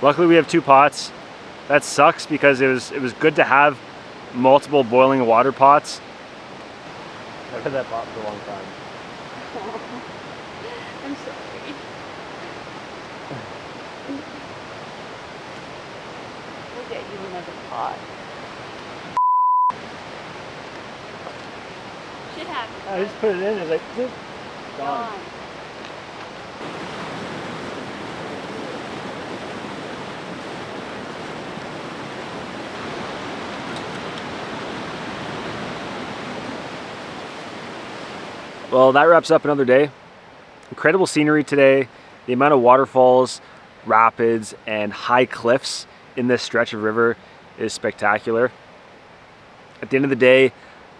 Luckily we have 2 pots. That sucks because it was good to have multiple boiling water pots. I've had that pot for a long time. I'm sorry. We'll get you another pot. Shit happens. I just put it in, it's like, zoop, gone. Well, that wraps up another day. Incredible scenery today. The amount of waterfalls, rapids, and high cliffs in this stretch of river is spectacular. At the end of the day,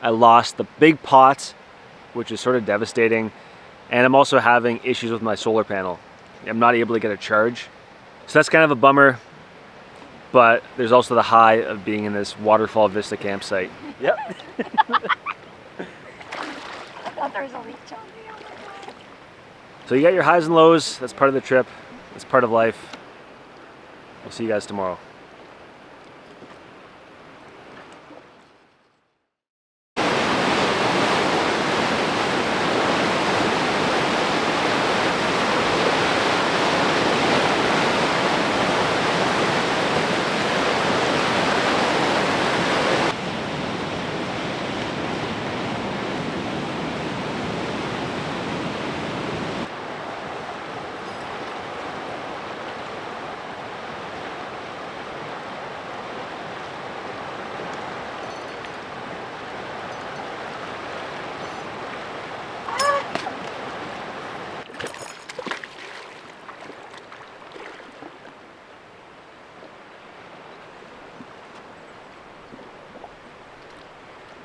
I lost the big pot, which is sort of devastating, and I'm also having issues with my solar panel. I'm not able to get a charge. So that's kind of a bummer, but there's also the high of being in this waterfall vista campsite. Yep. I thought there was a leech on me. Oh my God. So you got your highs and lows. That's part of the trip. That's part of life. We'll see you guys tomorrow.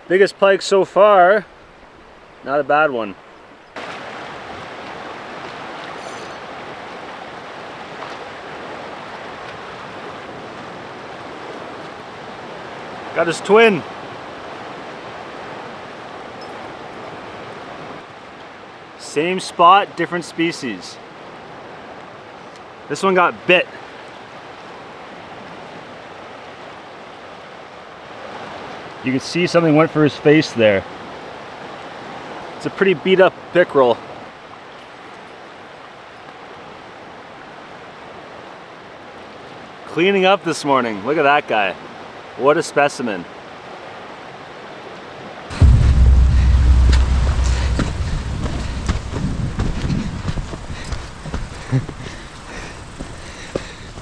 Biggest pike so far, not a bad one. Got his twin. Same spot, different species. This one got bit. You can see something went for his face there. It's a pretty beat up pickerel. Cleaning up this morning. Look at that guy. What a specimen.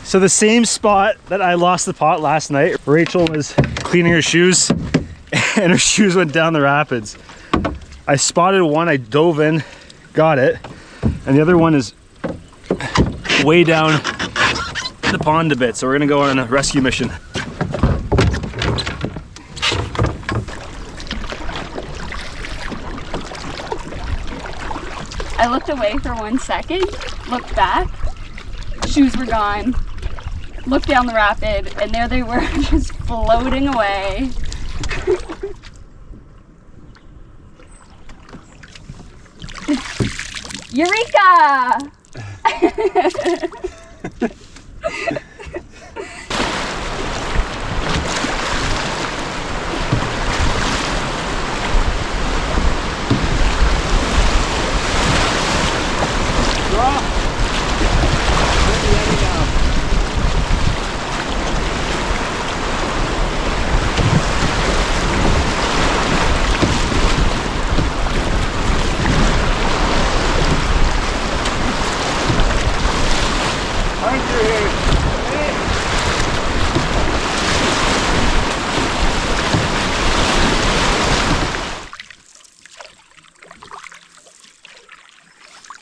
So the same spot that I lost the pot last night, Rachel was cleaning her shoes and her shoes went down the rapids. I spotted one, I dove in, got it, and the other one is way down the pond a bit, so we're gonna go on a rescue mission. I looked away for 1 second, looked back, shoes were gone, looked down the rapid, and there they were just floating away. Eureka!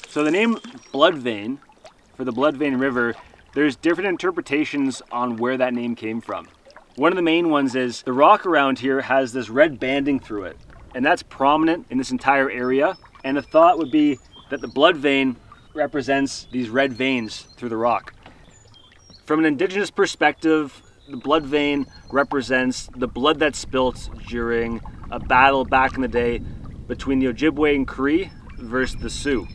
So the name Blood Vein, for the Blood Vein River, there's different interpretations on where that name came from. One of the main ones is the rock around here has this red banding through it, and that's prominent in this entire area. And the thought would be that the blood vein represents these red veins through the rock. From an indigenous perspective, the blood vein represents the blood that's spilt during a battle back in the day between the Ojibwe and Cree versus the Sioux.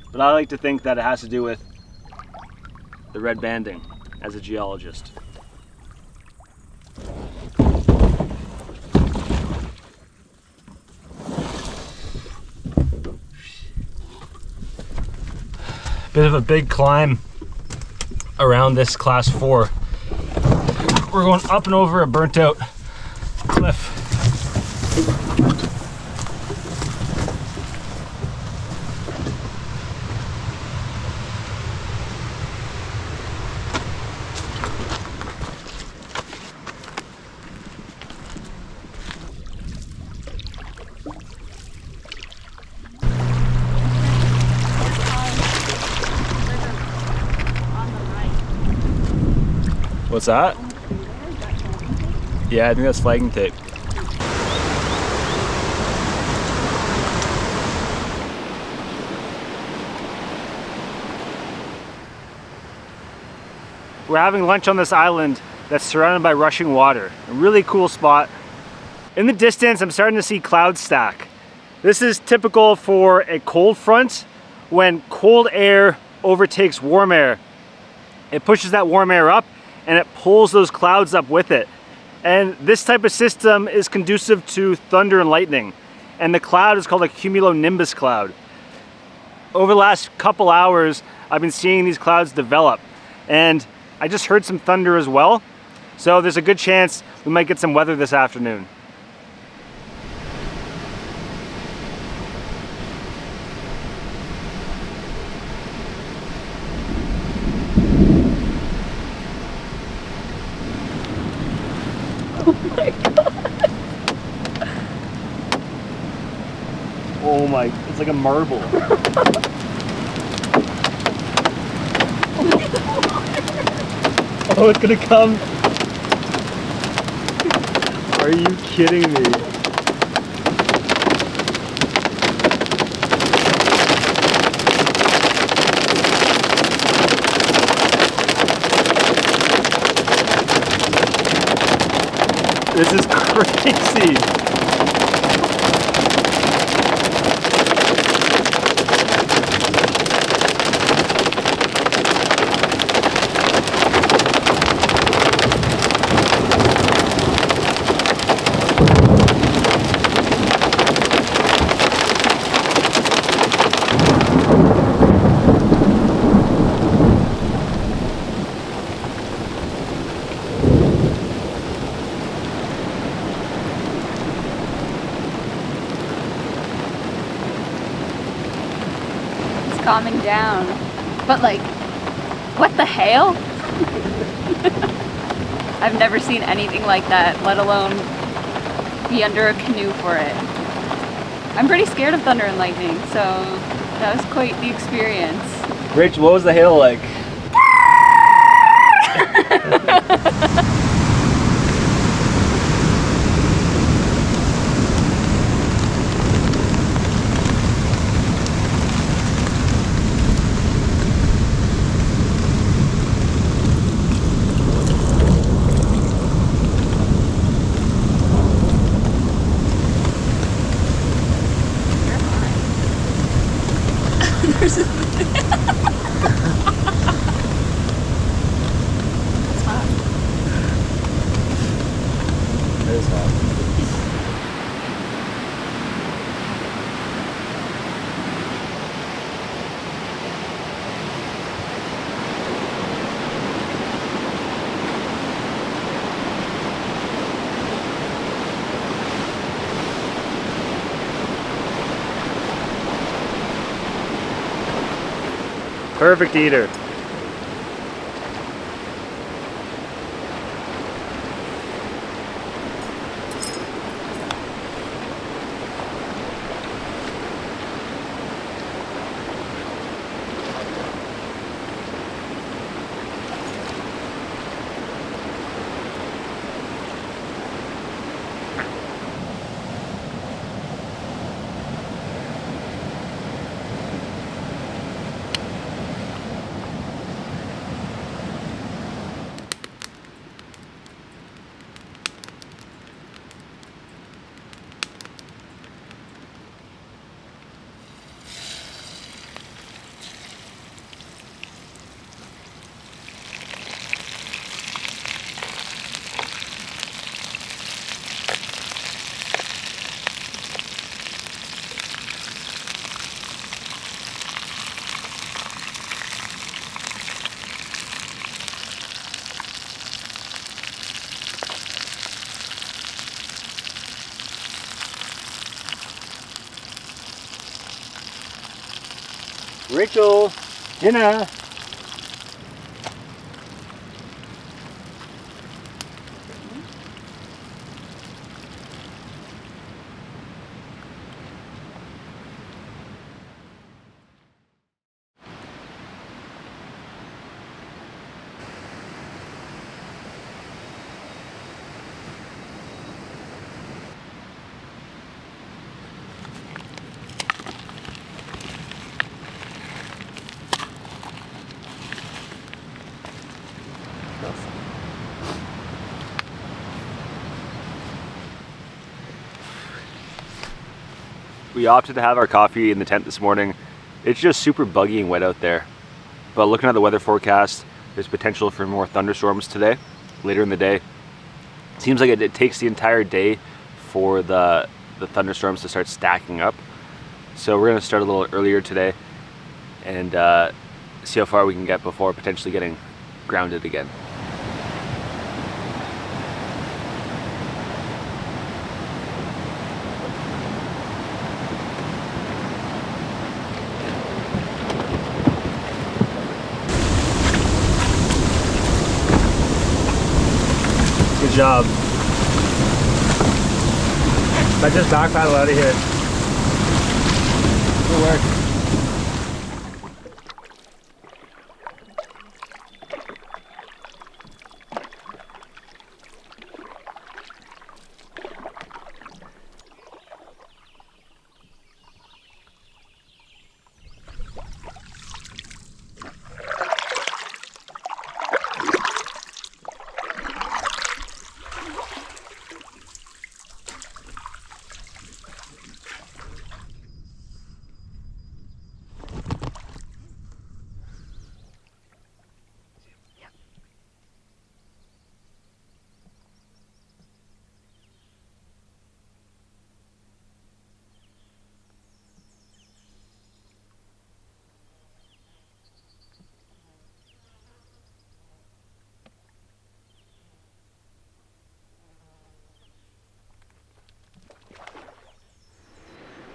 But I like to think that it has to do with the red banding as a geologist. Bit of a big climb around this class 4. We're going up and over a burnt out cliff. What's that? Yeah, I think that's flagging tape. We're having lunch on this island that's surrounded by rushing water. A really cool spot. In the distance, I'm starting to see cloud stack. This is typical for a cold front. When cold air overtakes warm air, it pushes that warm air up and it pulls those clouds up with it. And this type of system is conducive to thunder and lightning. And the cloud is called a cumulonimbus cloud. Over the last couple hours, I've been seeing these clouds develop. And I just heard some thunder as well. So there's a good chance we might get some weather this afternoon. Oh my, it's like a marble. Oh, it's gonna come. Are you kidding me? This is crazy. calming down. But like, what the hail? I've never seen anything like that, let alone be under a canoe for it. I'm pretty scared of thunder and lightning, so that was quite the experience. Rich, what was the hail like? Perfect eater. Rachel, dinner. We opted to have our coffee in the tent this morning. It's just super buggy and wet out there. But looking at the weather forecast, there's potential for more thunderstorms today, later in the day. It seems like it takes the entire day for the thunderstorms to start stacking up. So we're gonna start a little earlier today and see how far we can get before potentially getting grounded again. Good job. I just back paddle out of here. Good work.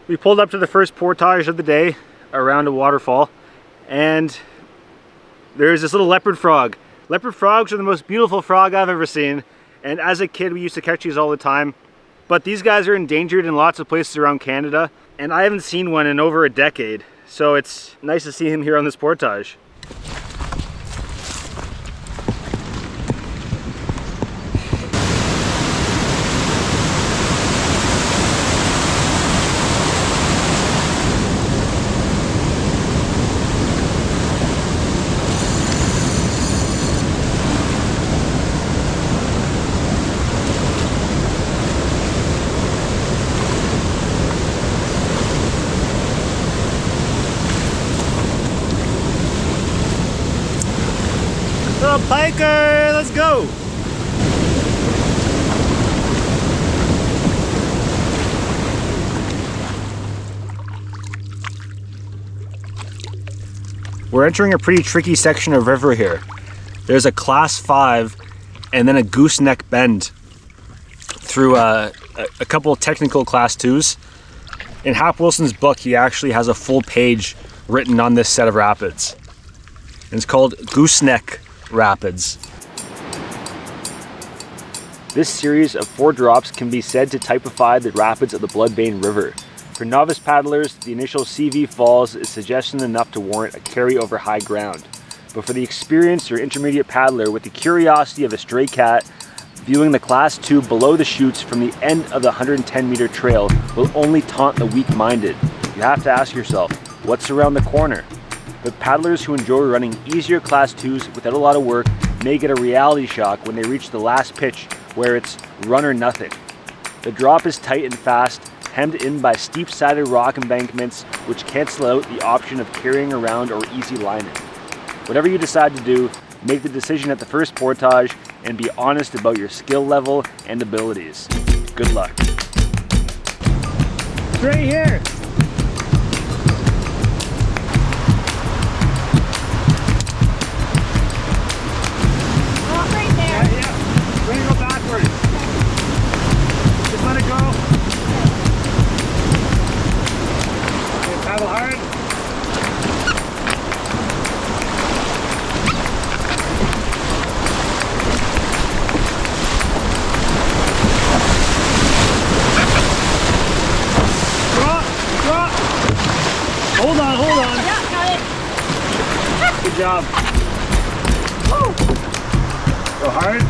We pulled up to the first portage of the day around a waterfall. and there's this little leopard frog. Leopard frogs are the most beautiful frog I've ever seen, and as a kid we used to catch these all the time. But these guys are endangered in lots of places around Canada, and I haven't seen one in over a decade, so it's nice to see him here on this portage. Little piker, let's go! We're entering a pretty tricky section of river here. There's a class 5 and then a gooseneck bend through a couple of technical class 2s. In Hap Wilson's book, he actually has a full page written on this set of rapids. And it's called Gooseneck Rapids. This series of 4 drops can be said to typify the rapids of the Bloodbane River. For novice paddlers, the initial CV falls is suggestion enough to warrant a carry over high ground. But for the experienced or intermediate paddler with the curiosity of a stray cat, viewing the class 2 below the chutes from the end of the 110-meter trail will only taunt the weak-minded. You have to ask yourself, what's around the corner? But paddlers who enjoy running easier class 2s without a lot of work may get a reality shock when they reach the last pitch where it's run or nothing. The drop is tight and fast, hemmed in by steep-sided rock embankments which cancel out the option of carrying around or easy lining. Whatever you decide to do, make the decision at the first portage and be honest about your skill level and abilities. Good luck. It's right here! We're gonna go backwards. Just let it go. Okay, paddle hard. Drop. Hold on. Yeah, got it. Good job. Woo. Go hard.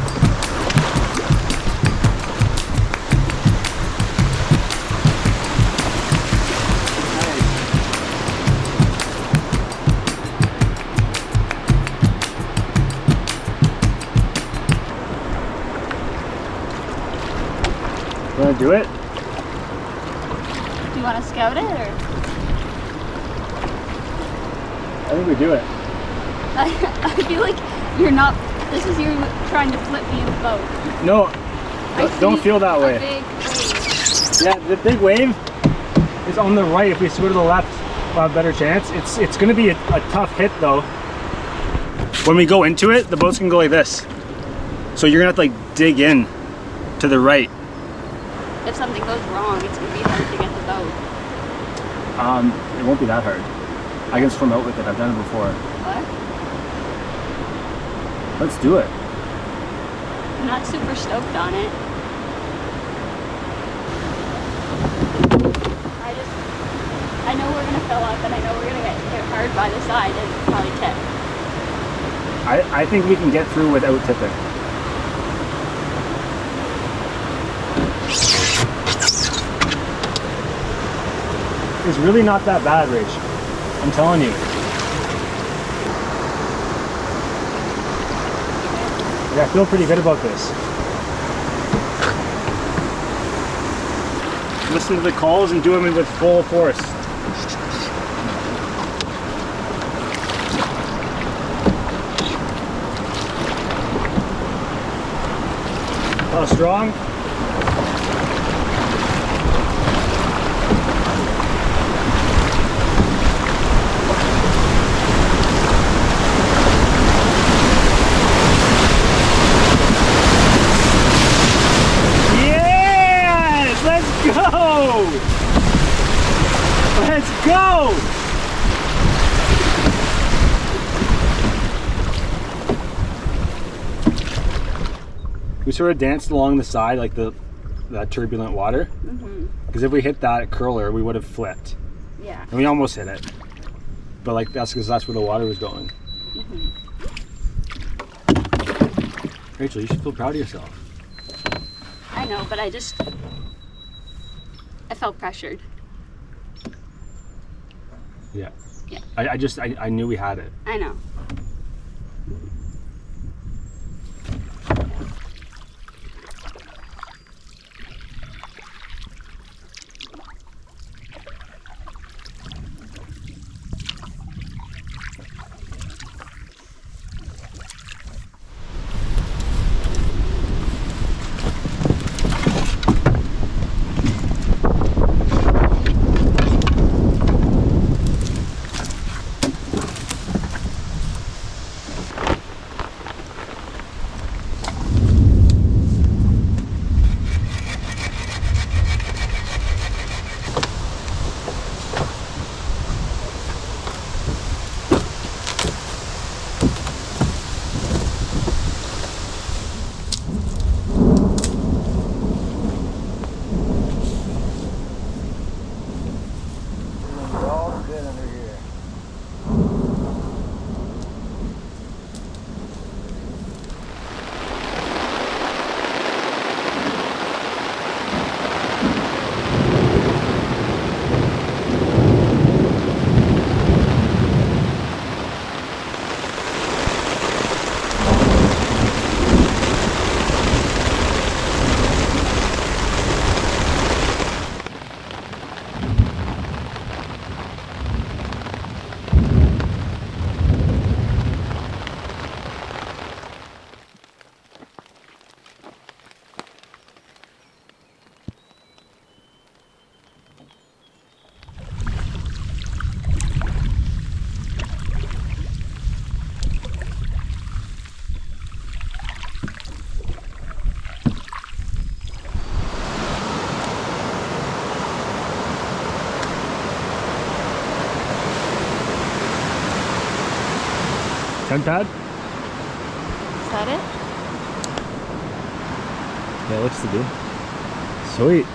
You want to do it? Do you want to scout it, or? I think we do it. I feel like you're not. This is you trying to flip me in the boat. No, don't feel that way. Big wave. Yeah, the big wave is on the right. If we swim to the left, we'll have a better chance. It's going to be a tough hit though. When we go into it, the boat's going to go like this. So you're going to have to like dig in to the right. If something goes wrong, it's going to be hard to get the boat. It won't be that hard. I can swim out with it. I've done it before. What? Let's do it. I'm not super stoked on it. I know we're going to fill up, and I know we're going to get hit hard by the side and probably tip. I think we can get through without tipping. It's really not that bad, Rach. I'm telling you. Like, I feel pretty good about this. Listen to the calls and do them with full force. How strong? Let's go! We sort of danced along the side like that turbulent water. Because if we hit that curler, we would have flipped. Yeah. And we almost hit it. But like that's because that's where the water was going. Rachel, you should feel proud of yourself. I know, but I felt pressured. Yeah. Yeah. I knew we had it. I know. Tent pad? Is that it? Yeah, it looks to be. Sweet.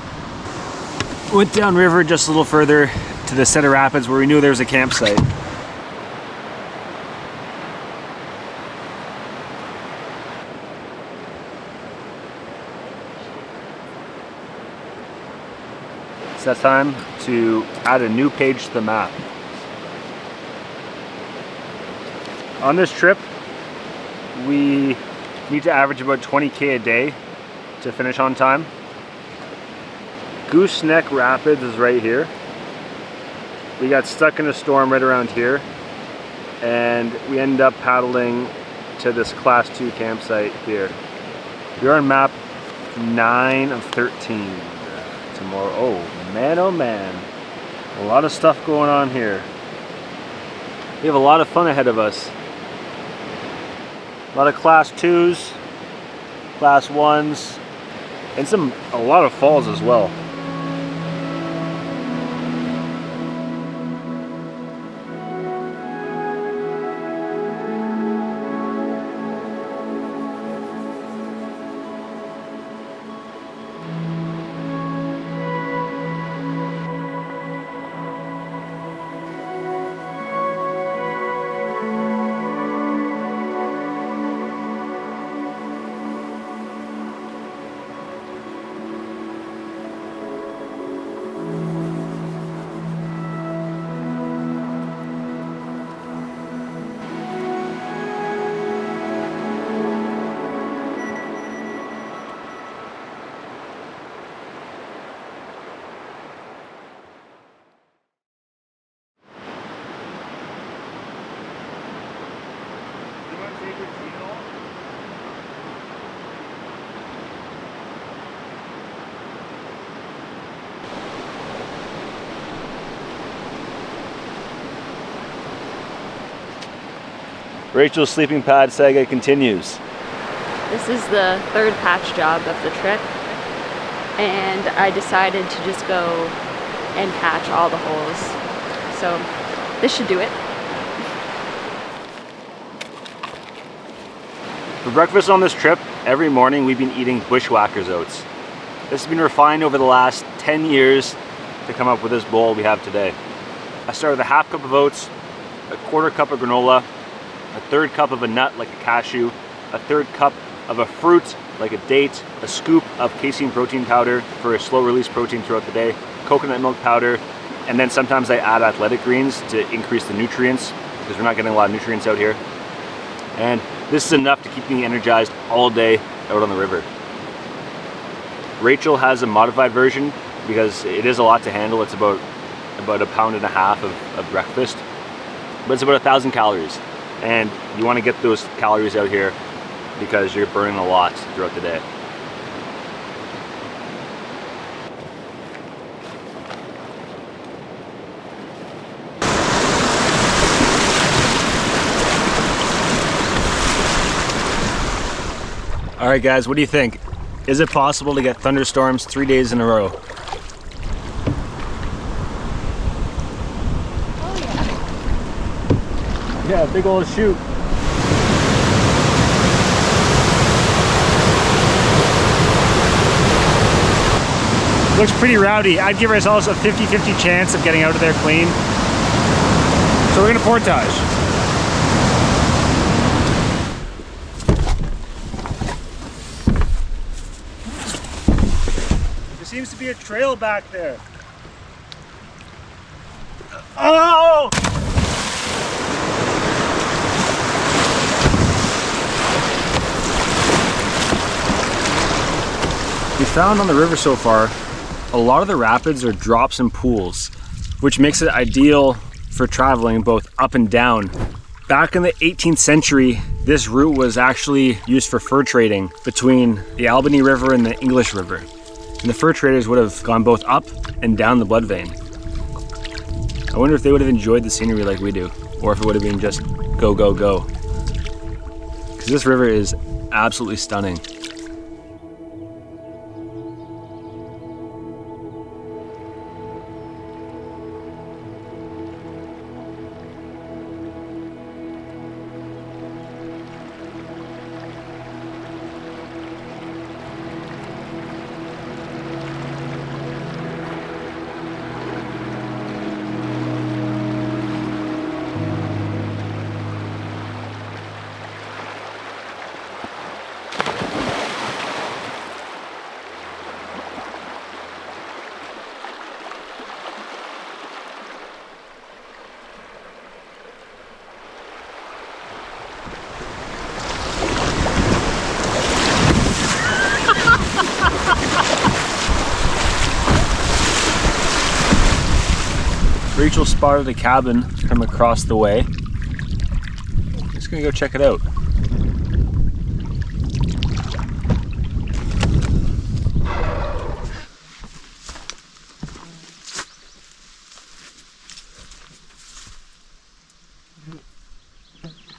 Went downriver just a little further to the Cedar Rapids where we knew there was a campsite. It's that time to add a new page to the map. On this trip, we need to average about 20K a day to finish on time. Gooseneck Rapids is right here. We got stuck in a storm right around here, and we ended up paddling to this Class 2 campsite here. We're on map 9 of 13 tomorrow. Oh man, a lot of stuff going on here. We have a lot of fun ahead of us. A lot of Class 2s, Class 1s, and a lot of falls as well. Rachel's sleeping pad saga continues. This is the third patch job of the trip, and I decided to just go and patch all the holes. So this should do it. For breakfast on this trip, every morning we've been eating bushwhackers oats. This has been refined over the last 10 years to come up with this bowl we have today. I started with a half cup of oats, a quarter cup of granola, a third cup of a nut like a cashew, a third cup of a fruit like a date, a scoop of casein protein powder for a slow release protein throughout the day, coconut milk powder, and then sometimes I add athletic greens to increase the nutrients because we're not getting a lot of nutrients out here. And this is enough to keep me energized all day out on the river. Rachel has a modified version because it is a lot to handle. It's about 1.5 pounds of breakfast, but it's about 1,000 calories. And you want to get those calories out here because you're burning a lot throughout the day. All right guys, what do you think? Is it possible to get thunderstorms 3 days in a row? Oh yeah. Yeah, big old chute. Looks pretty rowdy. I'd give ourselves a 50-50 chance of getting out of there clean. So we're gonna portage. There seems to be a trail back there. Oh! We found on the river so far, a lot of the rapids are drops and pools, which makes it ideal for traveling both up and down. Back in the 18th century, this route was actually used for fur trading between the Albany River and the English River. And the fur traders would have gone both up and down the blood vein. I wonder if they would have enjoyed the scenery like we do, or if it would have been just go, go, go. Because this river is absolutely stunning. Rachel spotted a cabin from across the way. I'm just gonna go check it out.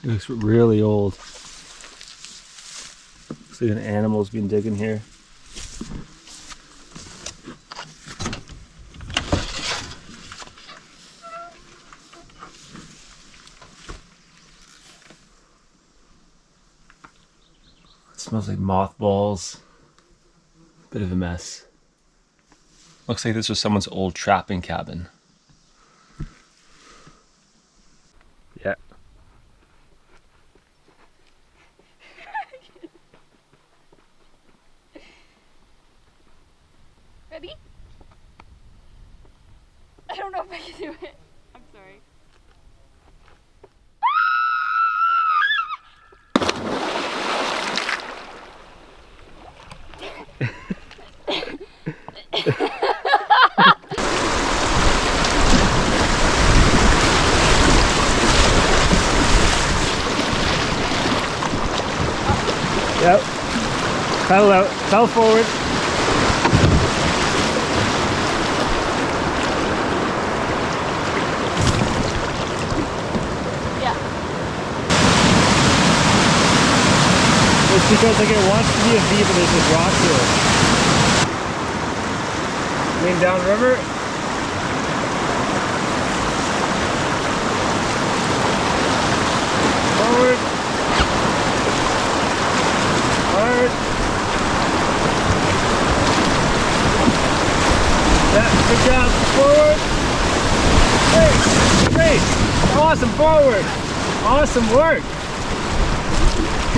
It looks really old. Looks like an animal's been digging here. Smells like mothballs. Bit of a mess. Looks like this was someone's old trapping cabin. Yeah. Ready? I don't know if I can do it. I'm sorry. Yep. Pedal out. Pedal forward. Yeah. It's because like it wants to be a V, but there's this rock here. Lean down river. Forward. toss him forward. Awesome work.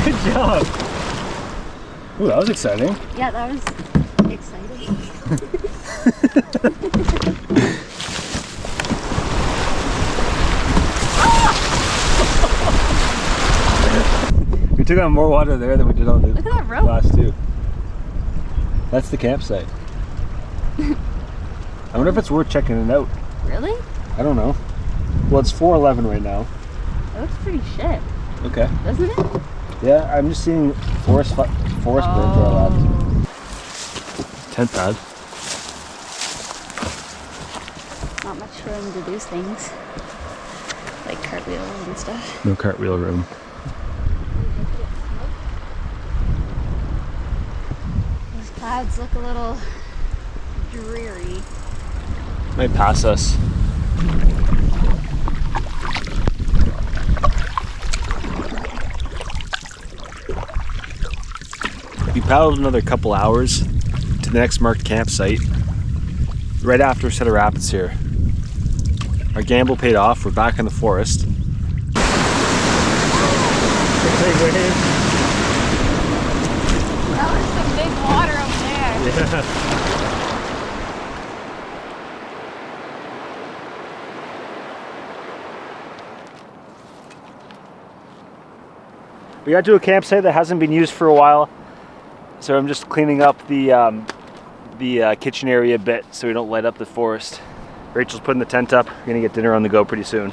Good job. Ooh, that was exciting. Yeah, that was exciting. We took on more water there than we did on the Look at that rope. last two. That's the campsite. I wonder if it's worth checking it out. Really? I don't know. Well, it's 4:11 right now. That looks pretty shit, Okay. doesn't it? Yeah, I'm just seeing forest birds to our left. Tent pad. Not much room to do things. Like cartwheels and stuff. No cartwheel room. Those clouds look a little dreary. Might pass us. We paddled another couple hours to the next marked campsite right after a set of rapids here. Our gamble paid off. We're back in the forest. That was some big water up there. Yeah. We got to a campsite that hasn't been used for a while, so I'm just cleaning up the kitchen area a bit so we don't light up the forest. Rachel's putting the tent up. We're gonna get dinner on the go pretty soon.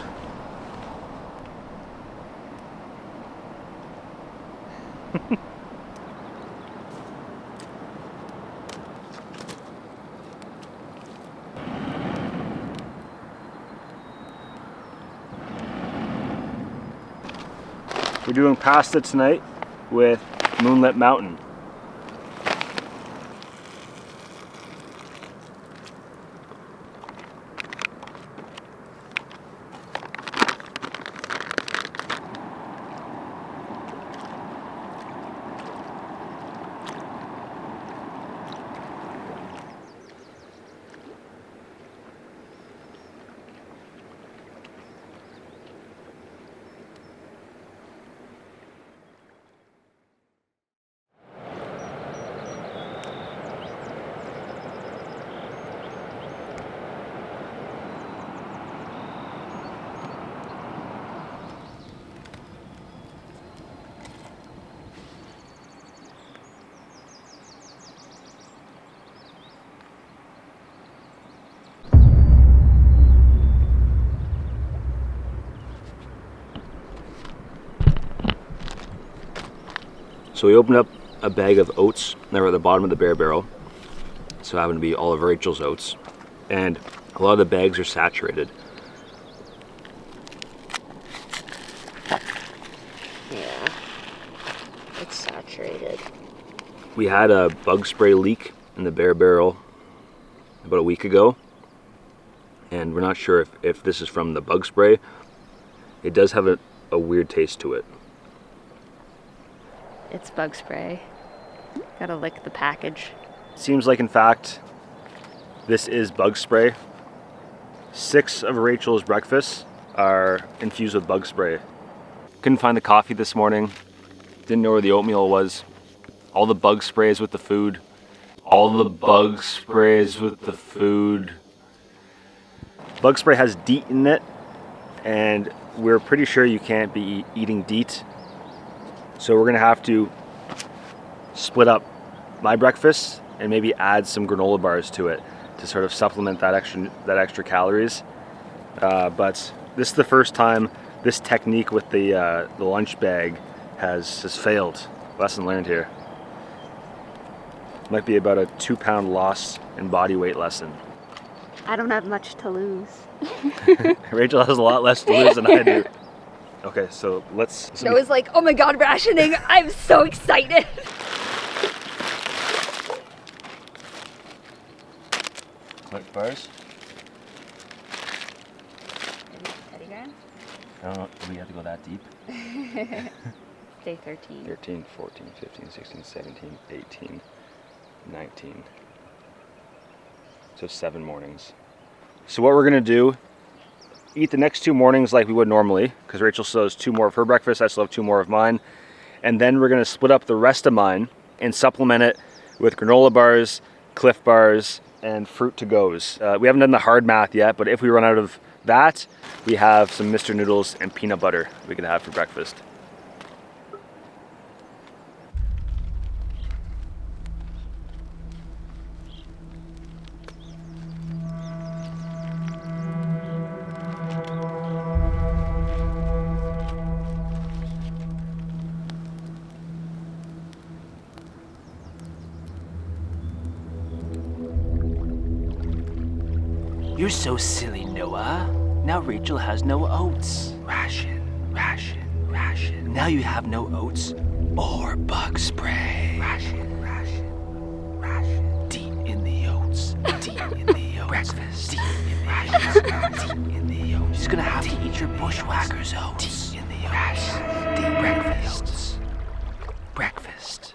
We're doing pasta tonight with Moonlit Mountain. So we opened up a bag of oats. They were at the bottom of the bear barrel. So it happened to be all of Rachel's oats. And a lot of the bags are saturated. Yeah, it's saturated. We had a bug spray leak in the bear barrel about a week ago. And we're not sure if this is from the bug spray. It does have a weird taste to it. It's bug spray. Gotta lick the package. Seems like, in fact, this is bug spray. 6 of Rachel's breakfasts are infused with bug spray. Couldn't find the coffee this morning. Didn't know where the oatmeal was. All the bug sprays with the food. All the bug sprays with the food. Bug spray has Deet in it, and we're pretty sure you can't be eating Deet. So we're gonna have to split up my breakfast and maybe add some granola bars to it to sort of supplement that extra calories. But this is the first time this technique with the lunch bag has failed. Lesson learned here. Might be about a 2-pound loss in body weight lesson. I don't have much to lose. Rachel has a lot less to lose than I do. Okay, so let's... Noah's like, oh my god, rationing! I'm so excited! What bars? Teddy grand? I don't know, do we have to go that deep? Day 13. 13, 14, 15, 16, 17, 18, 19. So 7 mornings. So what we're gonna do eat the next 2 mornings like we would normally, because Rachel still has 2 more of her breakfast, I still have 2 more of mine. And then we're gonna split up the rest of mine and supplement it with granola bars, Cliff bars, and fruit to goes. We haven't done the hard math yet, but if we run out of that, we have some Mr. Noodles and peanut butter we can have for breakfast. You're so silly, Noah. Now Rachel has no oats. Ration, ration, ration. Now you have no oats or bug spray. Ration, ration, ration. Deet in the oats. Deet in the oats. Breakfast. Deet in the oats. Deet in the oats. She's gonna have to eat your bushwhackers oats. Deet in the oats. Deet breakfast. Breakfast.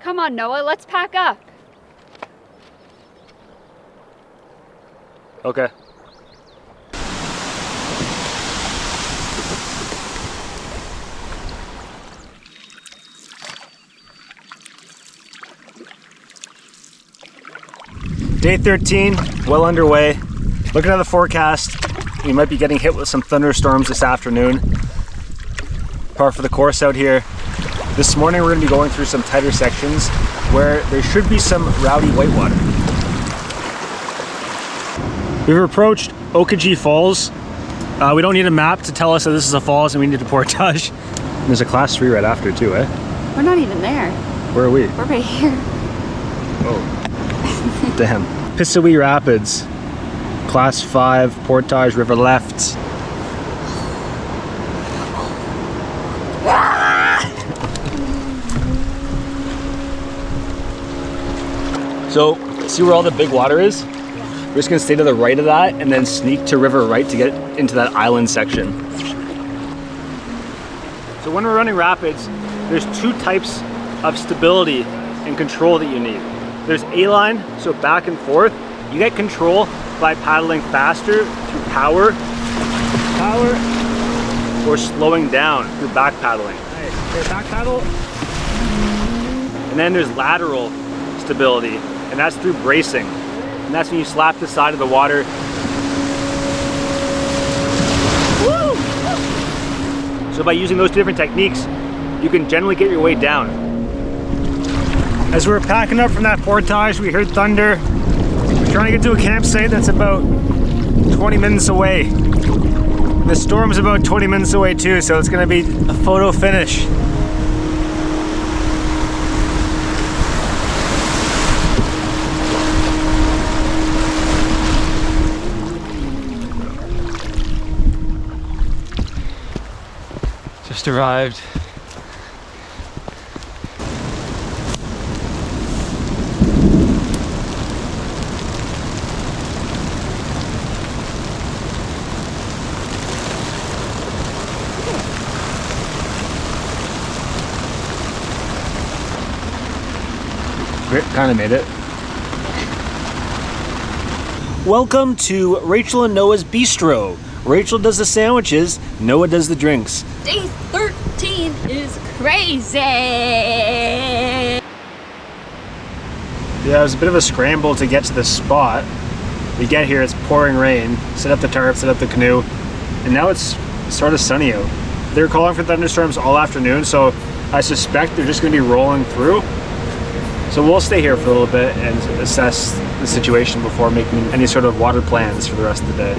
Come on, Noah, let's pack up. Okay. Day 13, well underway. Looking at the forecast, we might be getting hit with some thunderstorms this afternoon. Par for the course out here. This morning we're going to be going through some tighter sections where there should be some rowdy whitewater. We've approached Okajee Falls. We don't need a map to tell us that this is a falls and we need to portage. And there's a class 3 right after too, eh? We're not even there. Where are we? We're right here. Oh, damn. Pissowi Rapids, class 5, portage, river left. So, see where all the big water is? We're just gonna stay to the right of that and then sneak to river right to get into that island section. So when we're running rapids, there's 2 types of stability and control that you need. There's A-line, so back and forth. You get control by paddling faster through power, or slowing down through back paddling. Okay, back paddle. And then there's lateral stability, and that's through bracing. And that's when you slap the side of the water. Woo! So by using those 2 different techniques, you can generally get your way down. As we were packing up from that portage, we heard thunder. We're trying to get to a campsite that's about 20 minutes away. The storm's about 20 minutes away too, so it's gonna be a photo finish. Just arrived. Kind of made it. Welcome to Rachel and Noah's Bistro. Rachel does the sandwiches, Noah does the drinks. Day 13 is crazy. Yeah, it was a bit of a scramble to get to this spot. We get here, it's pouring rain, set up the tarp, set up the canoe, and now it's sort of sunny out. They're calling for thunderstorms all afternoon, so I suspect they're just gonna be rolling through. So we'll stay here for a little bit and assess the situation before making any sort of water plans for the rest of the day.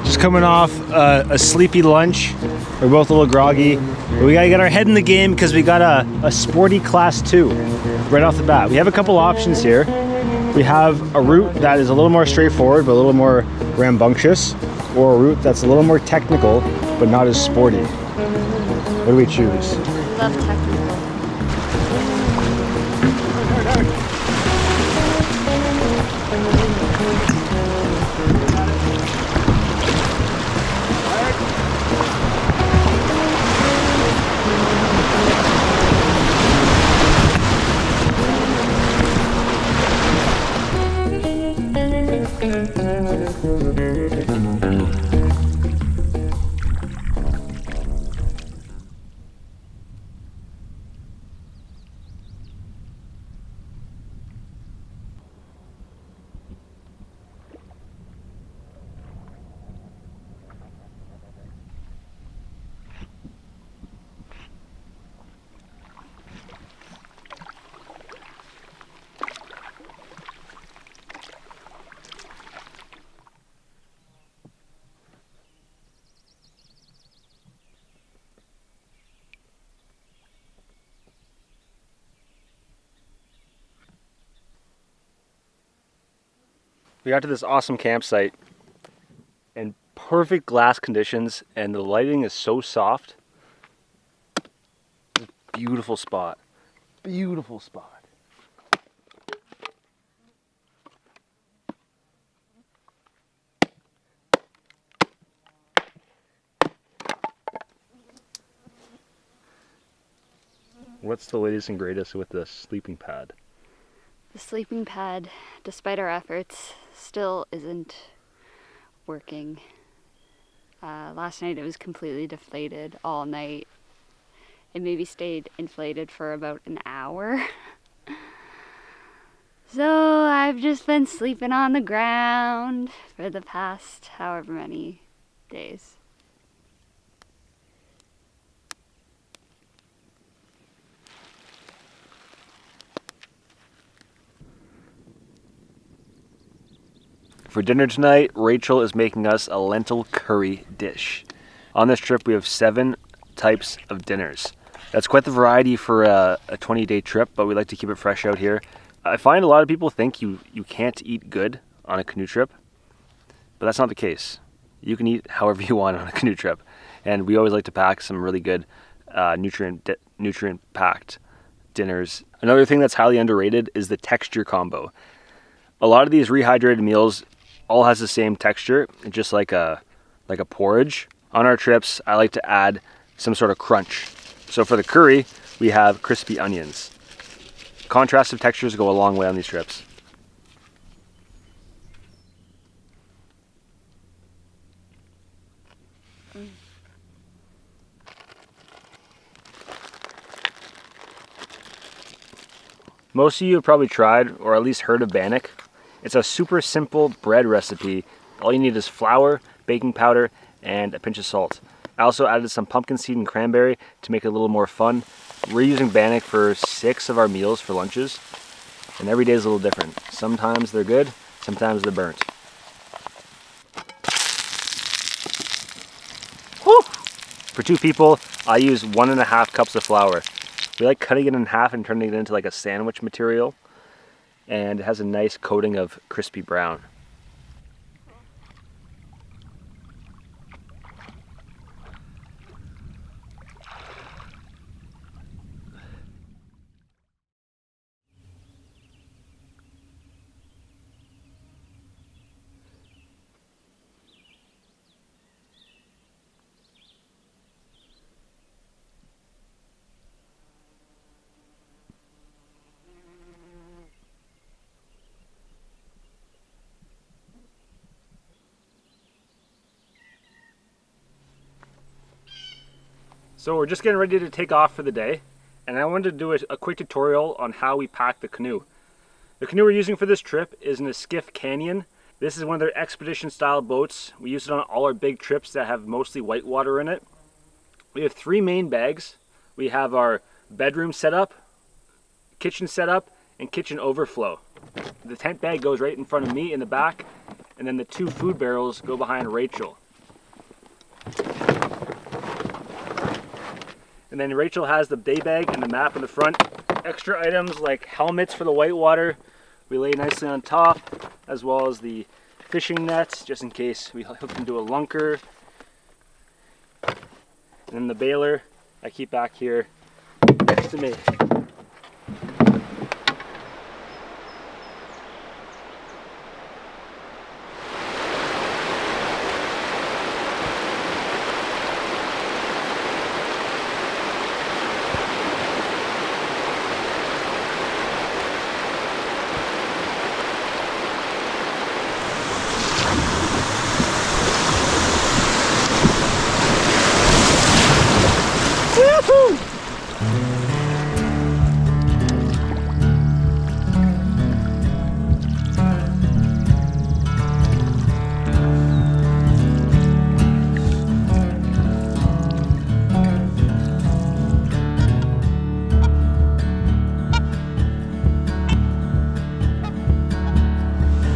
Just coming off a sleepy lunch. We're both a little groggy, but we gotta get our head in the game because we got a sporty class 2 right off the bat. We have a couple options here. We have a route that is a little more straightforward but a little more rambunctious, or a route that's a little more technical but not as sporty. What do we choose? Love technical. We got to this awesome campsite in perfect glass conditions, and the lighting is so soft. Beautiful spot. Beautiful spot. What's the latest and greatest with the sleeping pad? The sleeping pad, despite our efforts, still isn't working. Last night it was completely deflated all night. It maybe stayed inflated for about an hour. So I've just been sleeping on the ground for the past however many days. For dinner tonight, Rachel is making us a lentil curry dish. On this trip, we have 7 types of dinners. That's quite the variety for a 20-day trip, but we like to keep it fresh out here. I find a lot of people think you can't eat good on a canoe trip, but that's not the case. You can eat however you want on a canoe trip, and we always like to pack some really good nutrient-packed dinners. Another thing that's highly underrated is the texture combo. A lot of these rehydrated meals all has the same texture, just like a porridge. On our trips, I like to add some sort of crunch. So for the curry, we have crispy onions. Contrast of textures go a long way on these trips. Most of you have probably tried or at least heard of bannock. It's a super simple bread recipe. All you need is flour, baking powder, and a pinch of salt. I also added some pumpkin seed and cranberry to make it a little more fun. We're using bannock for 6 of our meals for lunches, and every day is a little different. Sometimes they're good, sometimes they're burnt. Whew! For 2 people, I use 1.5 cups of flour. We like cutting it in half and turning it into like a sandwich material, and it has a nice coating of crispy brown. So we're just getting ready to take off for the day, and I wanted to do a quick tutorial on how we pack the canoe. The canoe we're using for this trip is an Skiff Canyon. This is one of their expedition style boats. We use it on all our big trips that have mostly whitewater in it. We have 3 main bags. We have our bedroom setup, kitchen setup, and kitchen overflow. The tent bag goes right in front of me in the back, and then the 2 food barrels go behind Rachel. And then Rachel has the day bag and the map in the front. Extra items like helmets for the whitewater we lay nicely on top, as well as the fishing nets, just in case we hook into a lunker. And then the baler I keep back here next to me.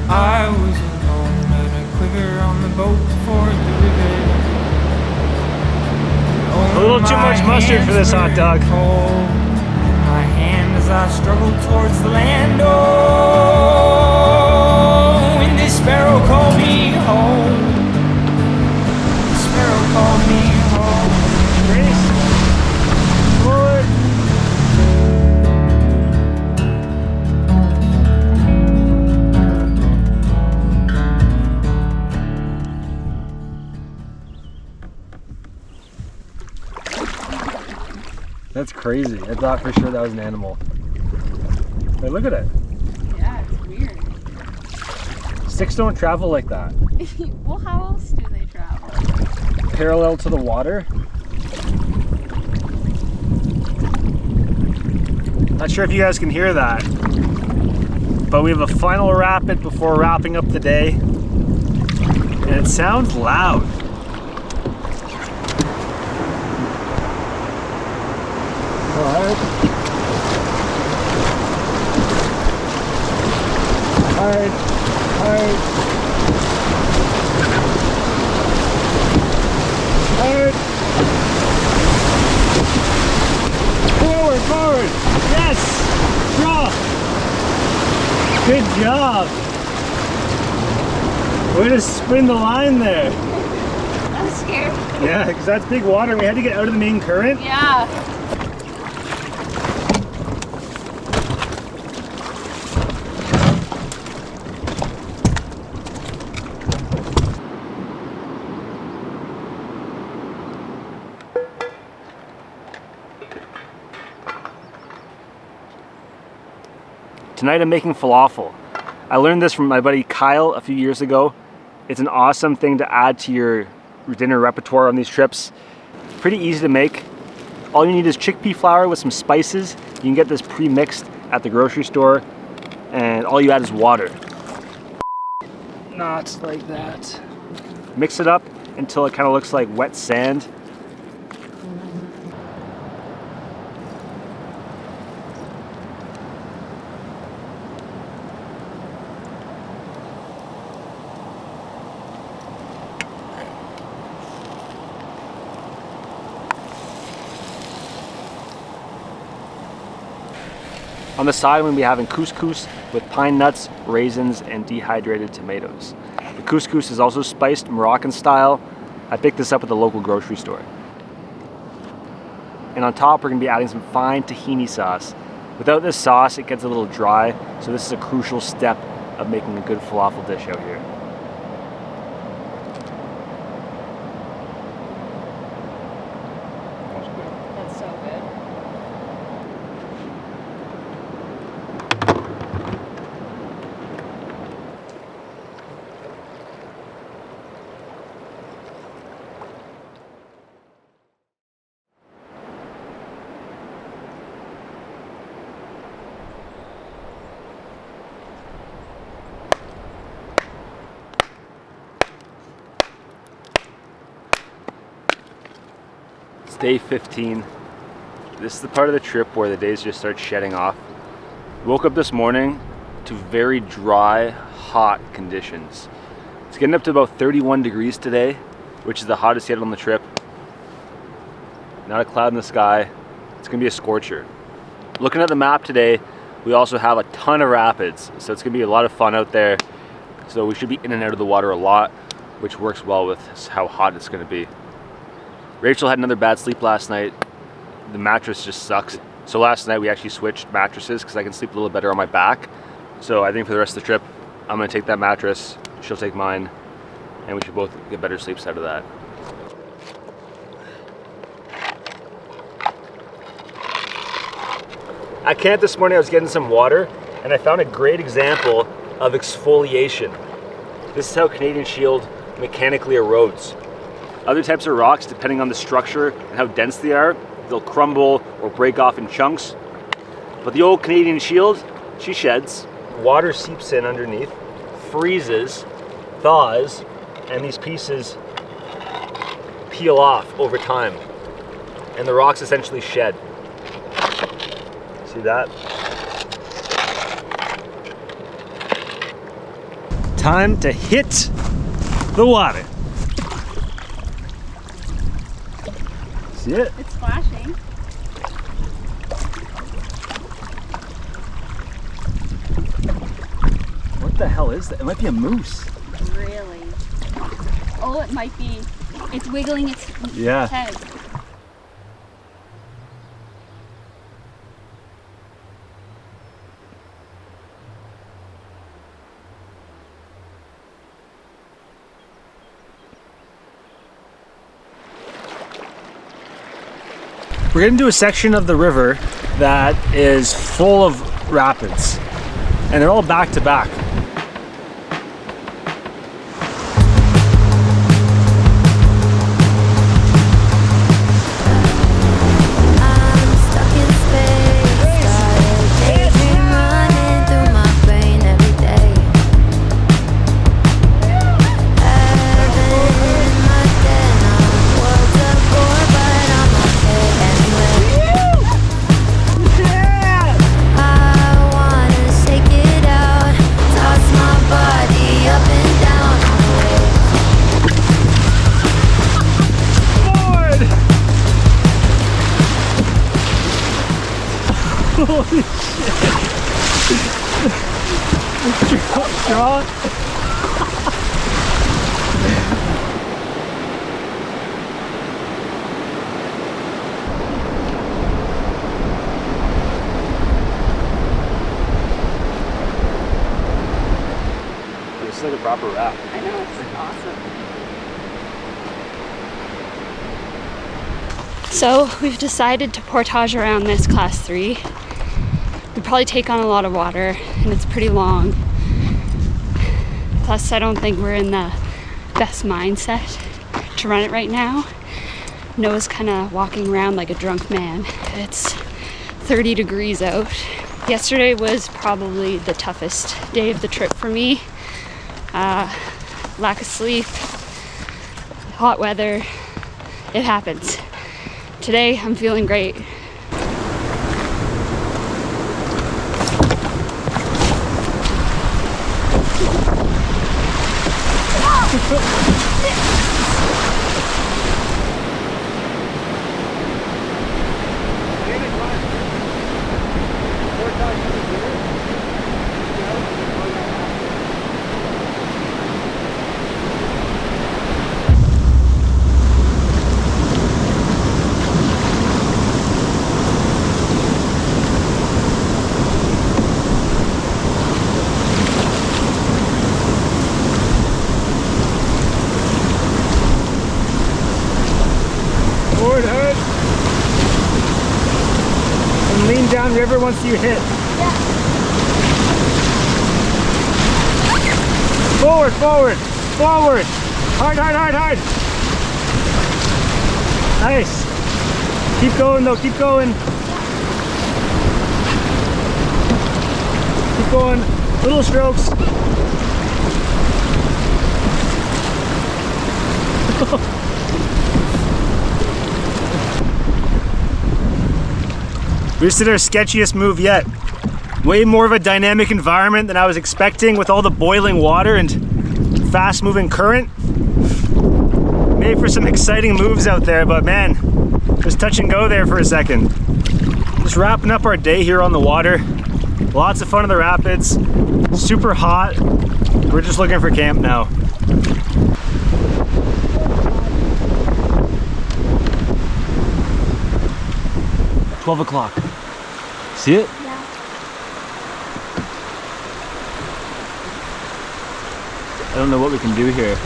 I was alone and a quiver on the boat toward the river. A little too much mustard for this hot dog. Cold. My hand as I struggled towards the land. Oh, in the sparrow called me home. The sparrow called me home. Grace, forward. That's crazy. I thought for sure that was an animal. Hey, look at it. Yeah, it's weird. Sticks don't travel like that. Well, how else do they travel? Parallel to the water. Not sure if you guys can hear that, but we have a final rapid before wrapping up the day, and it sounds loud. Alright. Alright. Alright. Alright. Forward, forward. Yes. Draw. Good job. Way to spin the line there. I'm scared. Yeah, because that's big water and we had to get out of the main current. Yeah. Tonight I'm making falafel. I learned this from my buddy Kyle a few years ago. It's an awesome thing to add to your dinner repertoire on these trips. Pretty easy to make. All you need is chickpea flour with some spices. You can get this pre-mixed at the grocery store, and all you add is water. Not like that. Mix it up until it kind of looks like wet sand. On the side, we're going to be having couscous with pine nuts, raisins, and dehydrated tomatoes. The couscous is also spiced Moroccan style. I picked this up at the local grocery store. And on top, we're going to be adding some fine tahini sauce. Without this sauce, it gets a little dry, so this is a crucial step of making a good falafel dish out here. That's so good. It's day 15. This is the part of the trip where the days just start shedding off. Woke up this morning to very dry, hot conditions. It's getting up to about 31 degrees today, which is the hottest yet on the trip. Not a cloud in the sky. It's gonna be a scorcher. Looking at the map today, we also have a ton of rapids, so it's gonna be a lot of fun out there. So we should be in and out of the water a lot, which works well with how hot it's gonna be. Rachel had another bad sleep last night. The mattress just sucks. So last night we actually switched mattresses because I can sleep a little better on my back. So I think for the rest of the trip, I'm gonna take that mattress, she'll take mine, and we should both get better sleeps out of that. At camp this morning I was getting some water and I found a great example of exfoliation. This is how Canadian Shield mechanically erodes. Other types of rocks, depending on the structure and how dense they are, they'll crumble or break off in chunks. But the old Canadian Shield, she sheds. Water seeps in underneath, freezes, thaws, and these pieces peel off over time. And the rocks essentially shed. See that? Time to hit the water. See it? It's flashing. What the hell is that? It might be a moose. Really? Oh, it might be. It's wiggling its head. We're getting to a section of the river that is full of rapids, and they're all back to back. Holy shit! Draw. This is like a proper raft. I know, it's awesome. So we've decided to portage around this class 3. We probably take on a lot of water and it's pretty long. Plus I don't think we're in the best mindset to run it right now. Noah's kind of walking around like a drunk man. It's 30 degrees out. Yesterday was probably the toughest day of the trip for me. Lack of sleep, hot weather, it happens. Today I'm feeling great. Forward, Hood. And lean down river once you hit. Yeah. Forward, forward, forward. Hard, hard, hard, hard. Nice. Keep going though, keep going. Keep going. Little strokes. We just did our sketchiest move yet. Way more of a dynamic environment than I was expecting with all the boiling water and fast moving current. Made for some exciting moves out there, but man, just touch and go there for a second. Just wrapping up our day here on the water. Lots of fun in the rapids. Super hot. We're just looking for camp now. – 12 o'clock. See it? Yeah. I don't know what we can do here.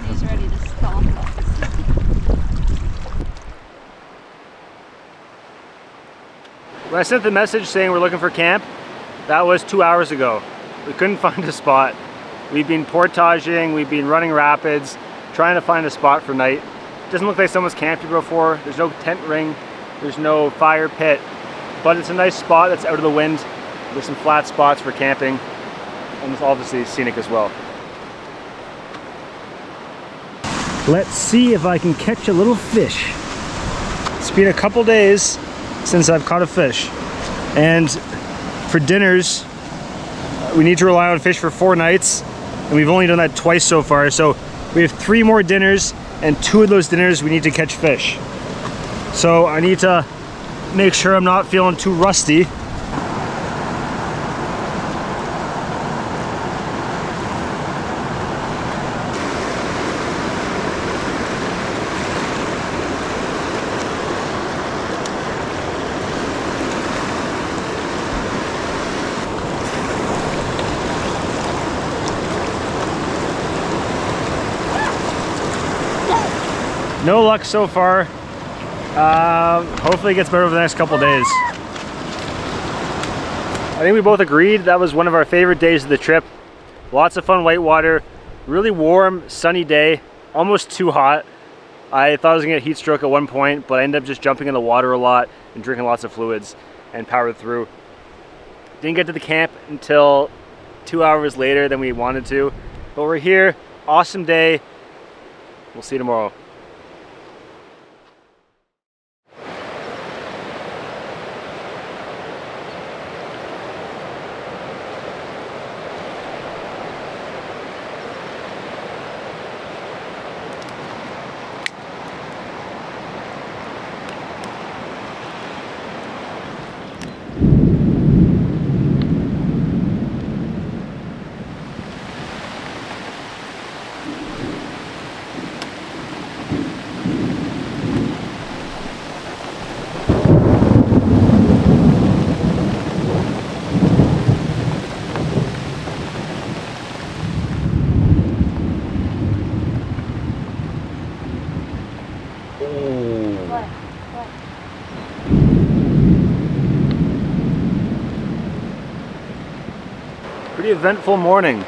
He's ready to stomp us. When I sent the message saying we're looking for camp, that was 2 hours ago. We couldn't find a spot. We've been portaging, we've been running rapids, trying to find a spot for night. Doesn't look like someone's camped here before. There's no tent ring, there's no fire pit, but it's a nice spot that's out of the wind. There's some flat spots for camping, and it's obviously scenic as well. Let's see if I can catch a little fish. It's been a couple days since I've caught a fish, and for dinners we need to rely on fish for 4 nights, and we've only done that twice so far. So we have 3 more dinners, and 2 of those dinners we need to catch fish. So I need to make sure I'm not feeling too rusty. No luck so far. Hopefully it gets better over the next couple days. I think we both agreed that was one of our favorite days of the trip. Lots of fun whitewater, really warm, sunny day, almost too hot. I thought I was gonna get heat stroke at one point, but I ended up just jumping in the water a lot and drinking lots of fluids and powered through. Didn't get to the camp until 2 hours later than we wanted to, but we're here. Awesome day. We'll see you tomorrow. Pretty eventful morning.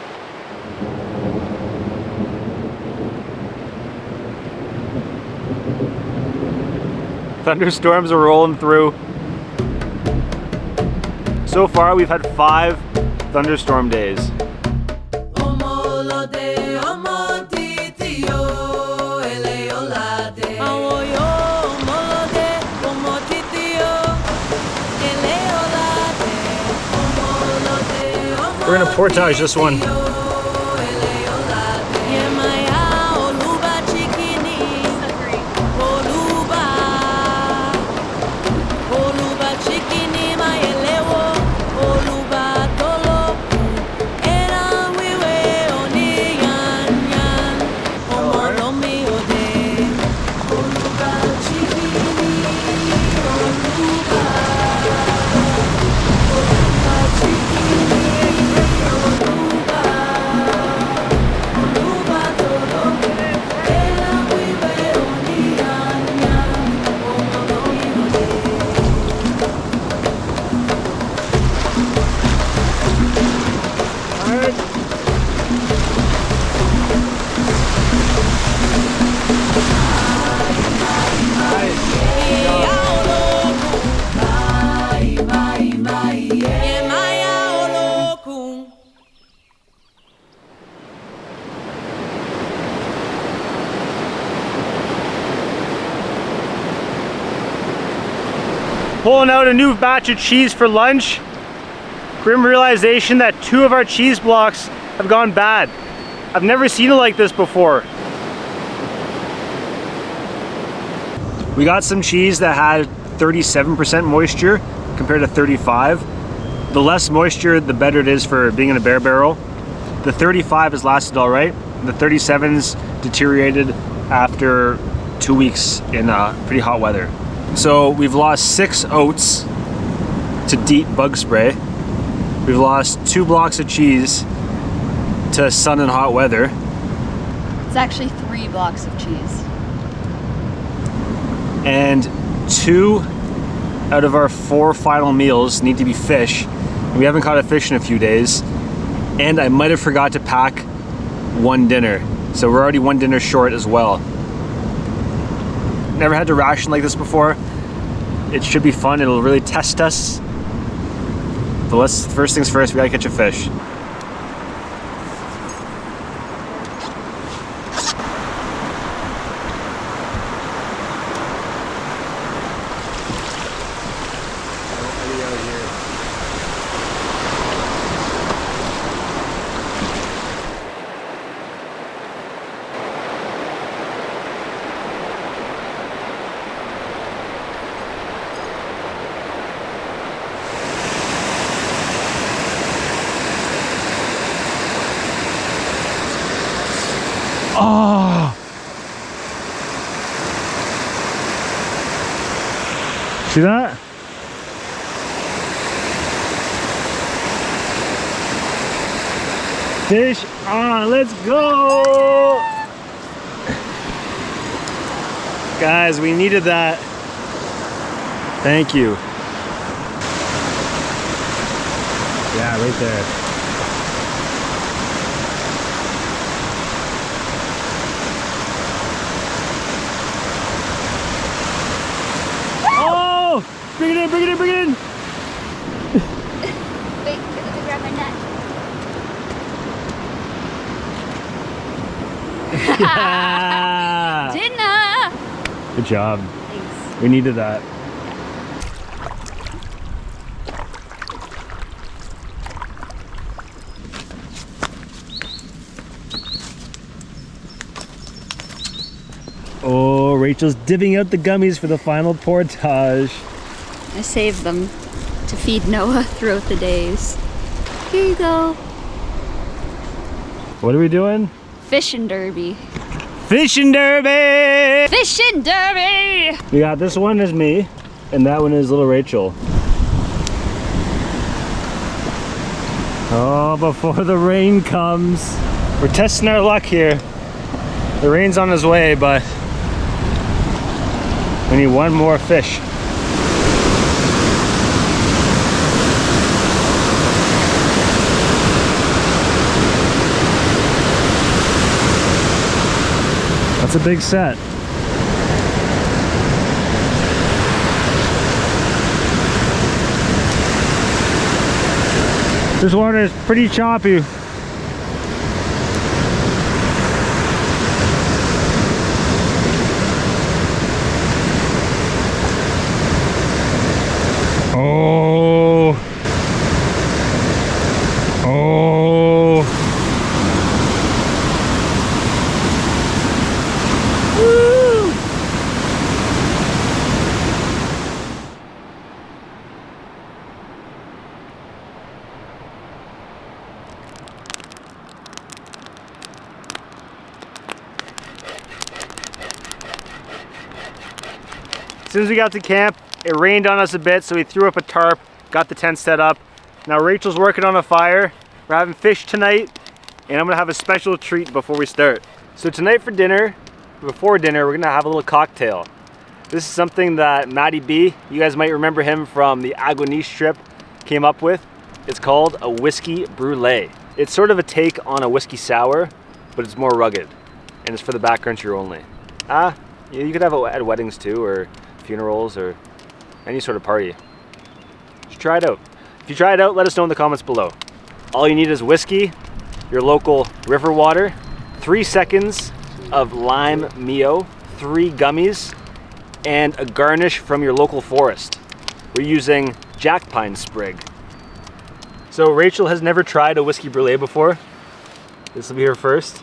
Thunderstorms are rolling through. So far we've had 5 thunderstorm days. We're gonna portage this one. Pulling out a new batch of cheese for lunch. Grim realization that 2 of our cheese blocks have gone bad. I've never seen it like this before. We got some cheese that had 37% moisture compared to 35. The less moisture, the better it is for being in a bare barrel. The 35 has lasted all right. The 37's deteriorated after 2 weeks in pretty hot weather. So we've lost 6 oats to Deet bug spray. We've lost 2 blocks of cheese to sun and hot weather. It's actually 3 blocks of cheese. And 2 out of our 4 final meals need to be fish. We haven't caught a fish in a few days. And I might have forgot to pack 1 dinner. So we're already one dinner short as well. Never had to ration like this before. It should be fun. It'll really test us. But first things first, we gotta catch a fish. Oh! See that? Fish on, let's go! Guys, we needed that. Thank you. Yeah, right there. Bring it in, bring it in, bring it in! Wait, let me grab my net. Yeah. Dinner! Good job. Thanks. We needed that. Oh, Rachel's divvying out the gummies for the final portage. I saved them to feed Noah throughout the days. Here you go. What are we doing? Fishing derby. Fishing derby! Fishing derby! We got this one is me, and that one is little Rachel. Oh, before the rain comes. We're testing our luck here. The rain's on its way, but we need one more fish. That's a big set. This water is pretty choppy. Oh. Oh. Woo. As soon as we got to camp, it rained on us a bit, so we threw up a tarp, got the tent set up. Now Rachel's working on a fire. We're having fish tonight, and I'm gonna have a special treat before we start. So tonight for dinner, before dinner, we're gonna have a little cocktail. This is something that Matty B, you guys might remember him from the Aguaniche trip, came up with. It's called a whiskey brulee. It's sort of a take on a whiskey sour, but it's more rugged, and it's for the backcountry only. You could have it at weddings too, or funerals, or any sort of party. Just try it out. If you try it out, let us know in the comments below. All you need is whiskey, your local river water, 3 seconds of lime Mio, 3 gummies, and a garnish from your local forest. We're using jack pine sprig. So Rachel has never tried a whiskey brulee before. This will be her first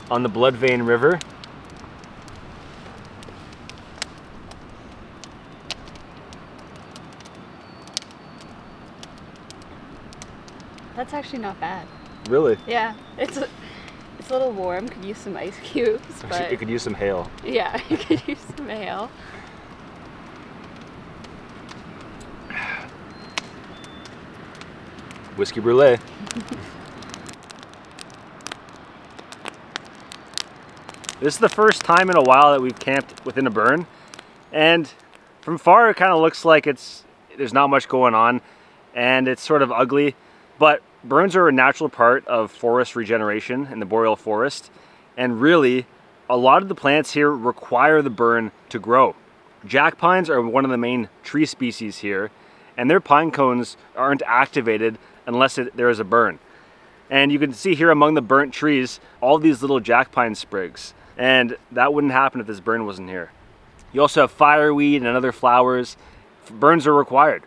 on the Blood Vein River. That's actually not bad. Really? Yeah, it's a little warm. Could use some ice cubes, but You could use some hail. yeah, you could use some hail. Whiskey brulee. This is the first time in a while that we've camped within a burn, and from far it kind of looks like there's not much going on, and it's sort of ugly. But burns are a natural part of forest regeneration in the boreal forest, And really, a lot of the plants here require the burn to grow. Jack pines are one of the main tree species here, and their pine cones aren't activated unless there is a burn. And you can see here among the burnt trees, all these little jack pine sprigs. And that wouldn't happen if this burn wasn't here. You also have fireweed and other flowers. Burns are required.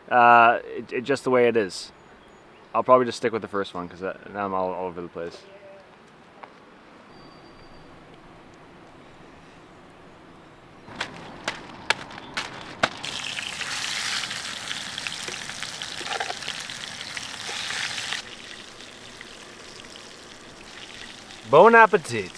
It's just the way it is. I'll probably just stick with the first one because now I'm all over the place. Bon appetit.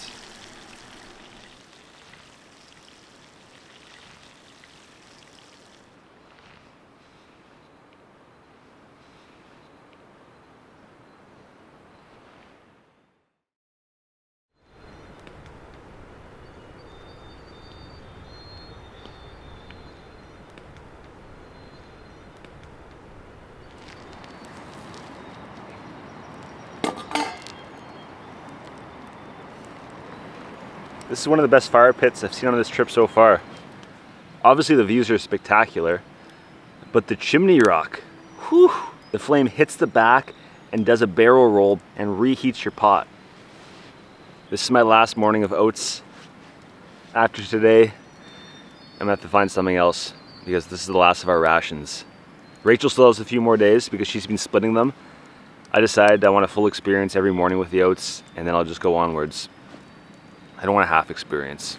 This is one of the best fire pits I've seen on this trip so far. Obviously the views are spectacular, but the chimney rock, whew, the flame hits the back and does a barrel roll and reheats your pot. This is my last morning of oats. After today, I'm gonna have to find something else because this is the last of our rations. Rachel still has a few more days because she's been splitting them. I decided I want a full experience every morning with the oats, and then I'll just go onwards. I don't want a half experience.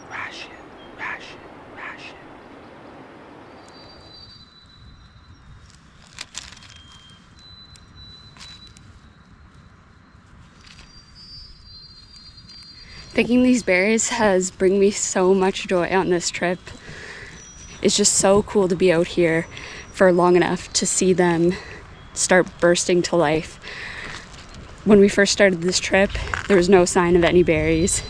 Ration, ration, ration. Picking these berries has brought me so much joy on this trip. It's just so cool to be out here for long enough to see them start bursting to life. When we first started this trip, there was no sign of any berries.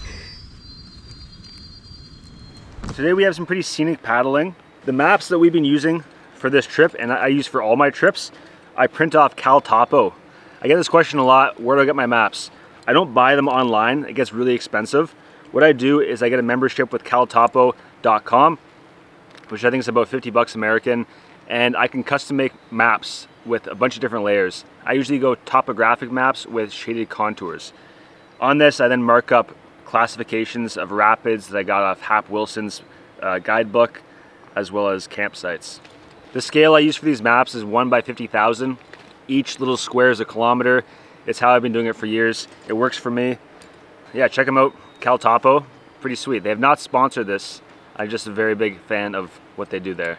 Today we have some pretty scenic paddling. The maps that we've been using for this trip, and I use for all my trips, I print off Cal Topo. I get this question a lot, where do I get my maps? I don't buy them online, it gets really expensive. What I do is I get a membership with caltopo.com, which I think is about 50 bucks American, and I can custom make maps with a bunch of different layers. I usually go topographic maps with shaded contours. On this, I then mark up classifications of rapids that I got off Hap Wilson's guidebook, as well as campsites. The scale I use for these maps is 1 by 50,000. Each little square is a kilometer. It's how I've been doing it for years. It works for me. Yeah, check them out, Cal Topo. Pretty sweet. They have not sponsored this. I'm just a very big fan of what they do there.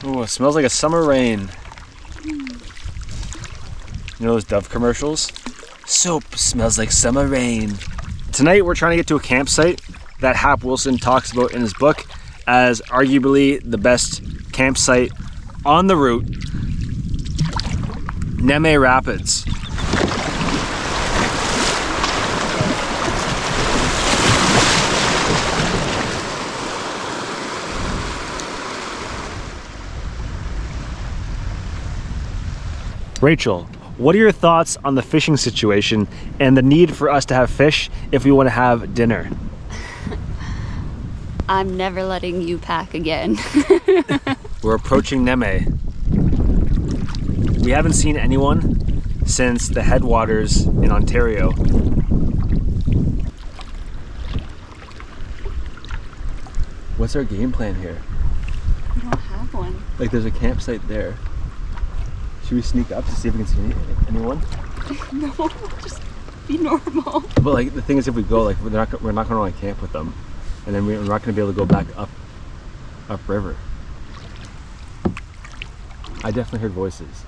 Oh, it smells like a summer rain. You know those Dove commercials? Soap smells like summer rain. Tonight we're trying to get to a campsite that Hap Wilson talks about in his book as arguably the best campsite on the route, Neme Rapids. Rachel, what are your thoughts on the fishing situation and the need for us to have fish if we want to have dinner? I'm never letting you pack again. We're approaching Neme. We haven't seen anyone since the headwaters in Ontario. What's our game plan here? We don't have one. Like there's a campsite there. Should we sneak up to see if we can see anyone? No, just be normal. But like the thing is, if we go, like we're not going to want to camp with them, and then we're not going to be able to go back up river. I definitely heard voices.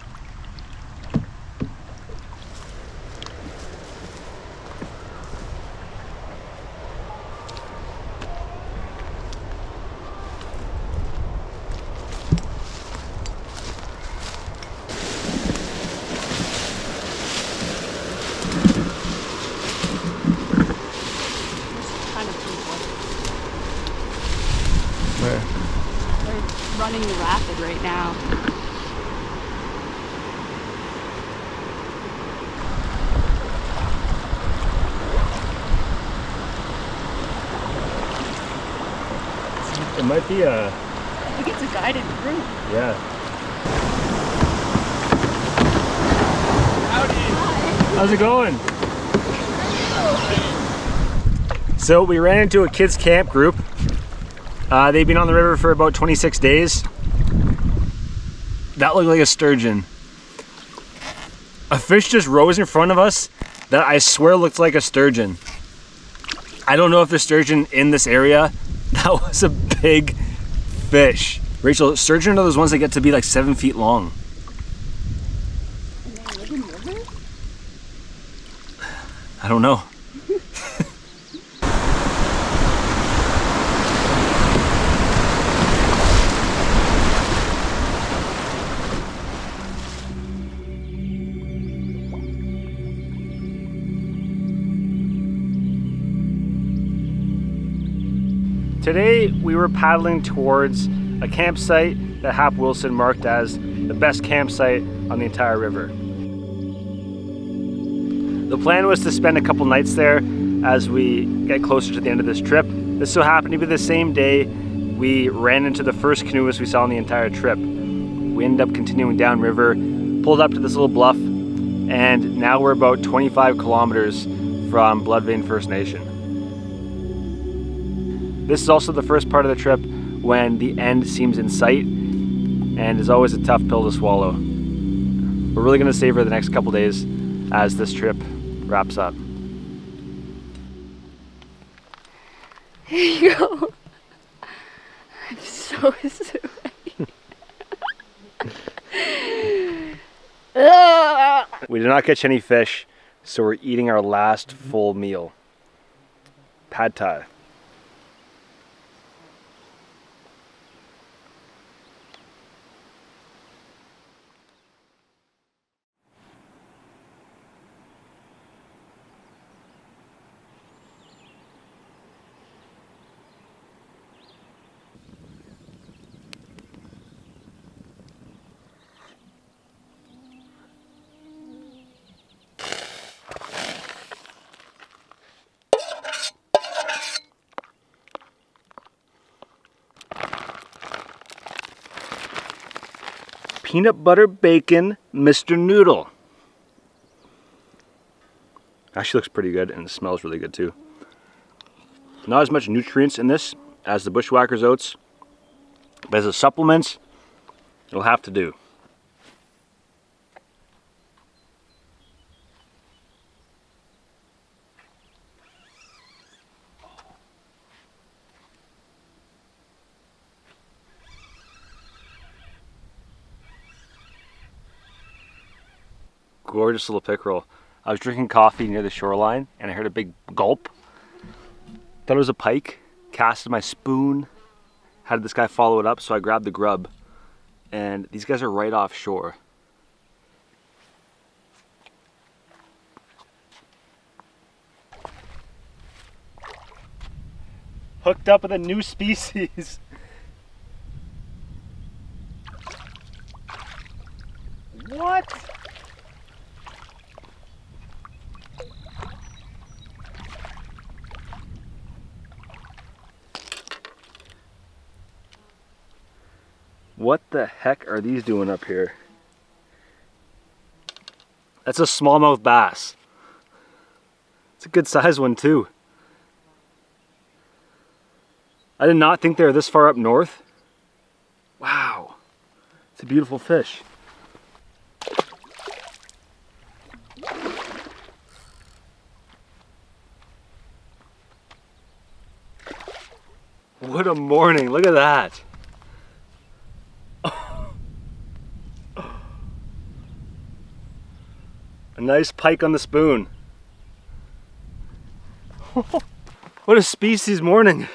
Where? They're running the rapid right now. It might be a... I think it's a guided group. Yeah. Howdy. How's it going? So we ran into a kids camp group. They've been on the river for about 26 days. That looked like a sturgeon. A fish just rose in front of us that I swear looked like a sturgeon. I don't know if there's sturgeon in this area. That was a big fish. Rachel, sturgeon are those ones that get to be like 7 feet long. And they live in rivers? I don't know. Today we were paddling towards a campsite that Hap Wilson marked as the best campsite on the entire river. The plan was to spend a couple nights there as we get closer to the end of this trip. This so happened to be the same day we ran into the first canoeist we saw on the entire trip. We ended up continuing downriver, pulled up to this little bluff, and now we're about 25 kilometers from Bloodvein First Nation. This is also the first part of the trip when the end seems in sight and is always a tough pill to swallow. We're really going to savor the next couple days as this trip wraps up. Here you go. I'm so sweaty. We did not catch any fish, so we're eating our last full meal. Pad Thai. Peanut butter bacon Mr. Noodle. Actually looks pretty good and it smells really good too. Not as much nutrients in this as the Bushwhackers oats, but as a supplement, it'll have to do. Gorgeous little pickerel. I was drinking coffee near the shoreline and I heard a big gulp. Thought it was a pike. Casted my spoon. Had this guy follow it up, so I grabbed the grub. And these guys are right offshore. Hooked up with a new species. What? What the heck are these doing up here? That's a smallmouth bass. It's a good size one too. I did not think they were this far up north. Wow. beautiful fish. What a morning, look at that. A nice pike on the spoon. What a species morning.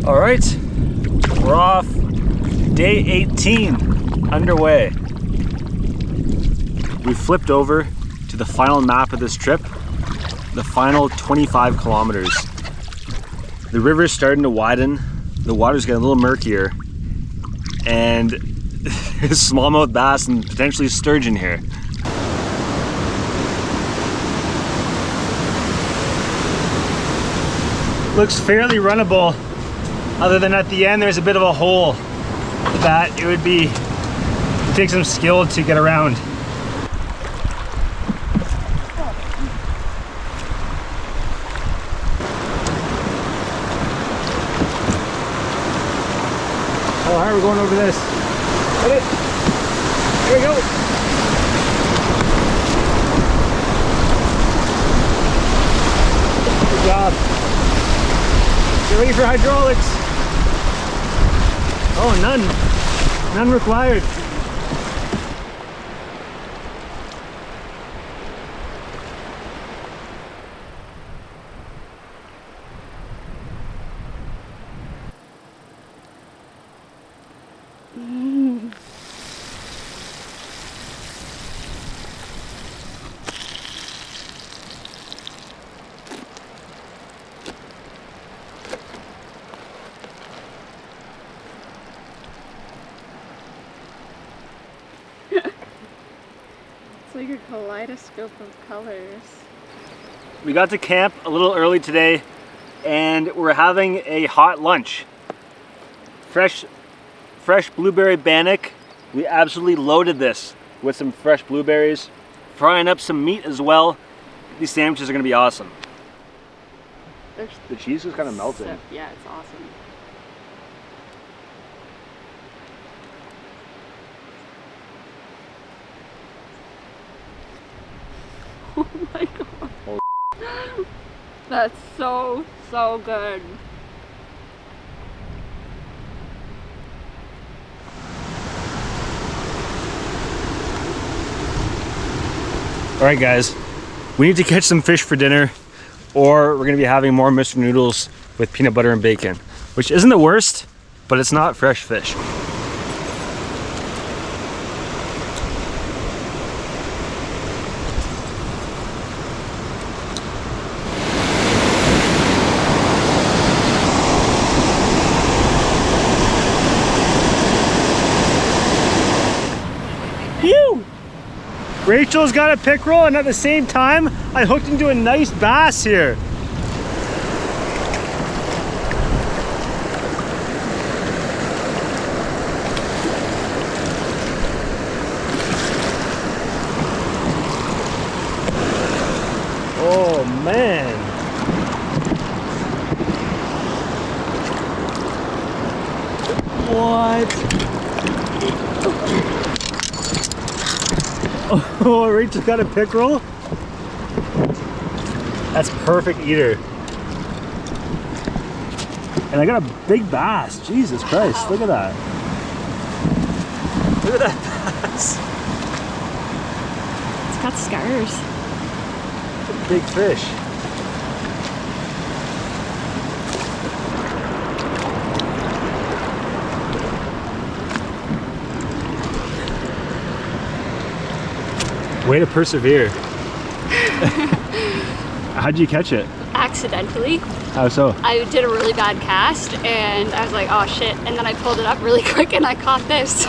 All right, we're off. Day 18 underway. We flipped over to the final map of this trip, the final 25 kilometers. The river's starting to widen, the water's getting a little murkier, and there's smallmouth bass and potentially sturgeon here. Looks fairly runnable, other than at the end there's a bit of a hole that it takes some skill to get around. Oh, how are we going over this? Hit it! Here we go! Good job. Get ready for hydraulics. Oh, none required. It's like a kaleidoscope of colors. We got to camp a little early today and we're having a hot lunch. Fresh blueberry bannock. We absolutely loaded this with some fresh blueberries. Frying up some meat as well. These sandwiches are gonna be awesome. The cheese is kind of melting. Yeah, it's awesome. Oh my god. Oh. That's so good. All right, guys, we need to catch some fish for dinner, or we're gonna be having more Mr. Noodles with peanut butter and bacon, which isn't the worst, but it's not fresh fish. Phew! Rachel's got a pickerel, and at the same time, I hooked into a nice bass here. Oh man. What? Oh, Rachel got a pickerel? That's perfect eater. And I got a big bass. Jesus Christ, look at that. Look at that bass. It's got scars. It's a big fish. Way to persevere. How'd you catch it? Accidentally. How so? I did a really bad cast and I was like, oh shit. And then I pulled it up really quick and I caught this.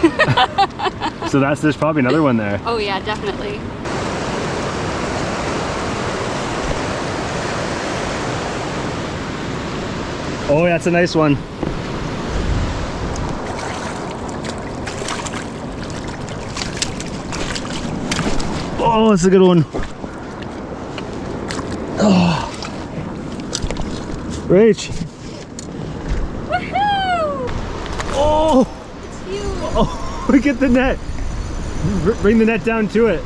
So there's probably another one there. Oh yeah, definitely. Oh, that's a nice one. Oh, that's a good one. Oh. Rach. Woohoo! Oh, look at the net. Bring the net down to it.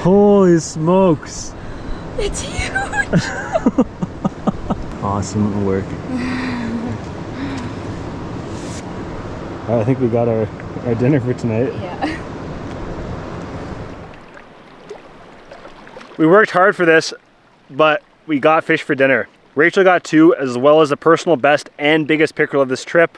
Holy smokes. It's huge. Awesome work. All right, I think we got our dinner for tonight. Yeah. We worked hard for this, but we got fish for dinner. Rachel got 2, as well as the personal best and biggest pickerel of this trip.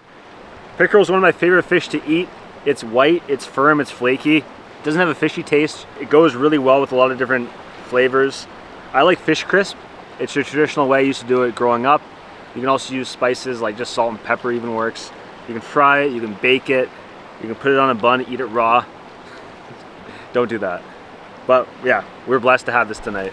Pickerel is one of my favorite fish to eat. It's white, it's firm, it's flaky. It doesn't have a fishy taste. It goes really well with a lot of different flavors. I like fish crisp. It's a traditional way I used to do it growing up. You can also use spices like just salt and pepper even works. You can fry it, you can bake it, you can put it on a bun, eat it raw. Don't do that. But yeah, we're blessed to have this tonight.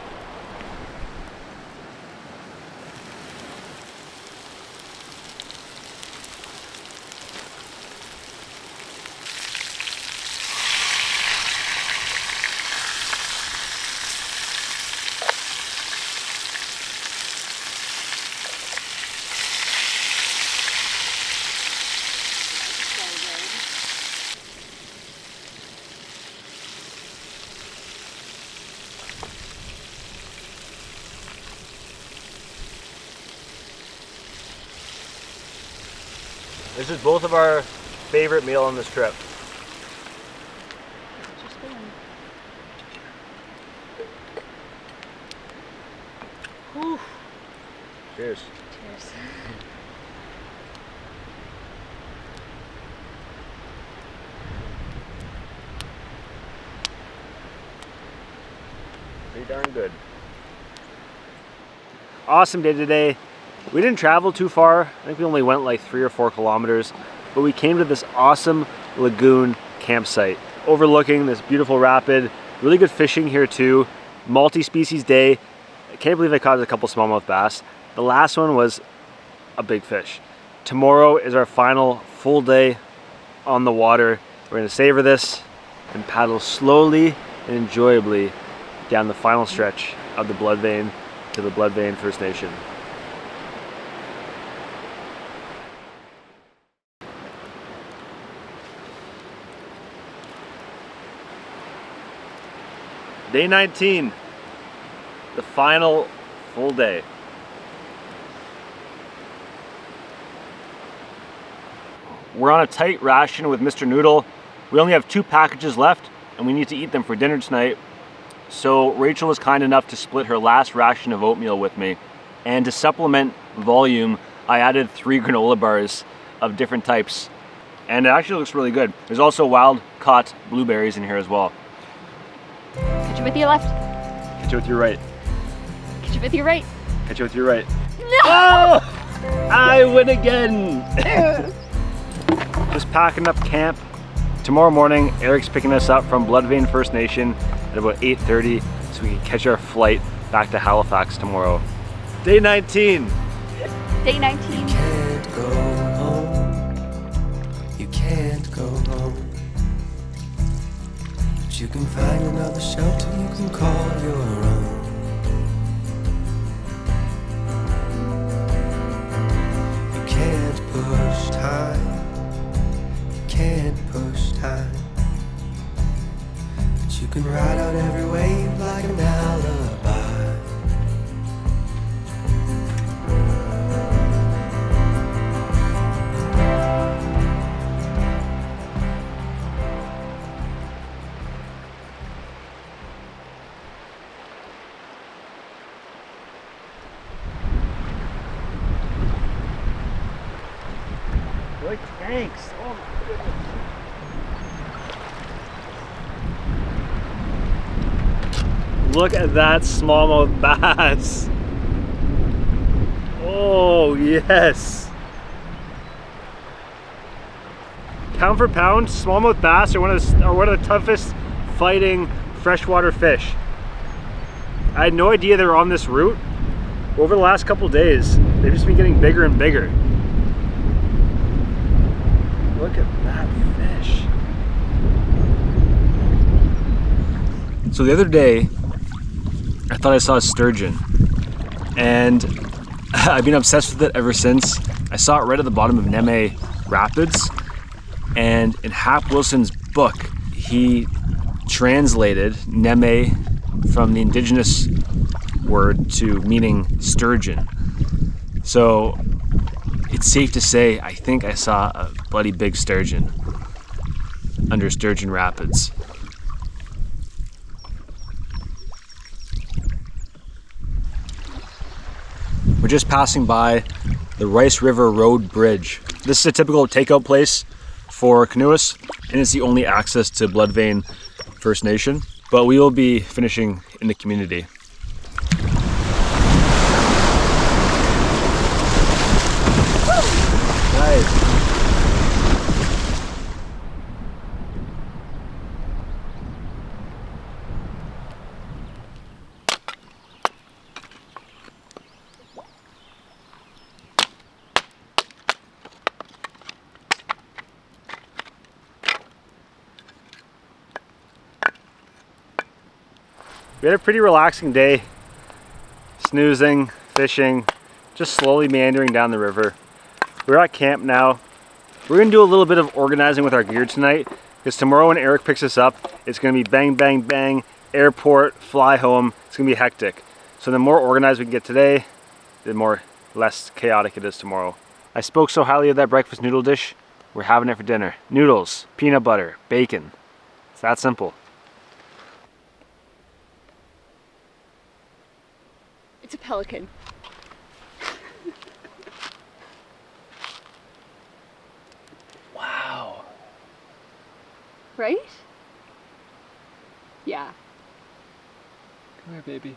This is both of our favorite meal on this trip. Whew. Cheers. Cheers. Pretty darn good. Awesome day today. We didn't travel too far. I think we only went like 3 or 4 kilometers, but we came to this awesome lagoon campsite overlooking this beautiful rapid. Really good fishing here too. Multi-species day. I can't believe I caught a couple smallmouth bass. The last one was a big fish. Tomorrow is our final full day on the water. We're gonna savor this and paddle slowly and enjoyably down the final stretch of the Blood Vein to the Blood Vein First Nation. Day 19, the final full day. We're on a tight ration with Mr. Noodle. We only have 2 packages left and we need to eat them for dinner tonight. So Rachel was kind enough to split her last ration of oatmeal with me. And to supplement volume, I added 3 granola bars of different types. And it actually looks really good. There's also wild caught blueberries in here as well. Catch it with your left. Catch it with your right. Catch it with your right. Catch it with your right. No! Oh! I win again! Just packing up camp. Tomorrow morning, Eric's picking us up from Blood Vein First Nation at about 8:30 so we can catch our flight back to Halifax tomorrow. Day 19. Day 19. You can't go home. You can't go home. But you can find another shelter you can call your own. You can't push time. You can't push time. But you can ride out every wave like an alibi. Like tanks. Oh my goodness. Look at that smallmouth bass. Oh yes. Pound for pound, smallmouth bass are one of the toughest fighting freshwater fish. I had no idea they were on this route. Over the last couple days, they've just been getting bigger and bigger. Look at that fish. So the other day, I thought I saw a sturgeon, and I've been obsessed with it ever since. I saw it right at the bottom of Neme Rapids, and in Hap Wilson's book, he translated Neme from the indigenous word to meaning sturgeon. So it's safe to say I think I saw a bloody big sturgeon under Sturgeon Rapids. We're just passing by the Rice River Road Bridge. This is a typical takeout place for canoeists, and it's the only access to Bloodvein First Nation, but we will be finishing in the community. Nice. We had a pretty relaxing day, snoozing, fishing, just slowly meandering down the river. We're at camp now. We're gonna do a little bit of organizing with our gear tonight, because tomorrow when Eric picks us up, it's gonna be bang, bang, bang, airport, fly home. It's gonna be hectic. So the more organized we can get today, the less chaotic it is tomorrow. I spoke so highly of that breakfast noodle dish, we're having it for dinner. Noodles, peanut butter, bacon. It's that simple. It's a pelican. Wow. Right? Yeah. Come here, baby.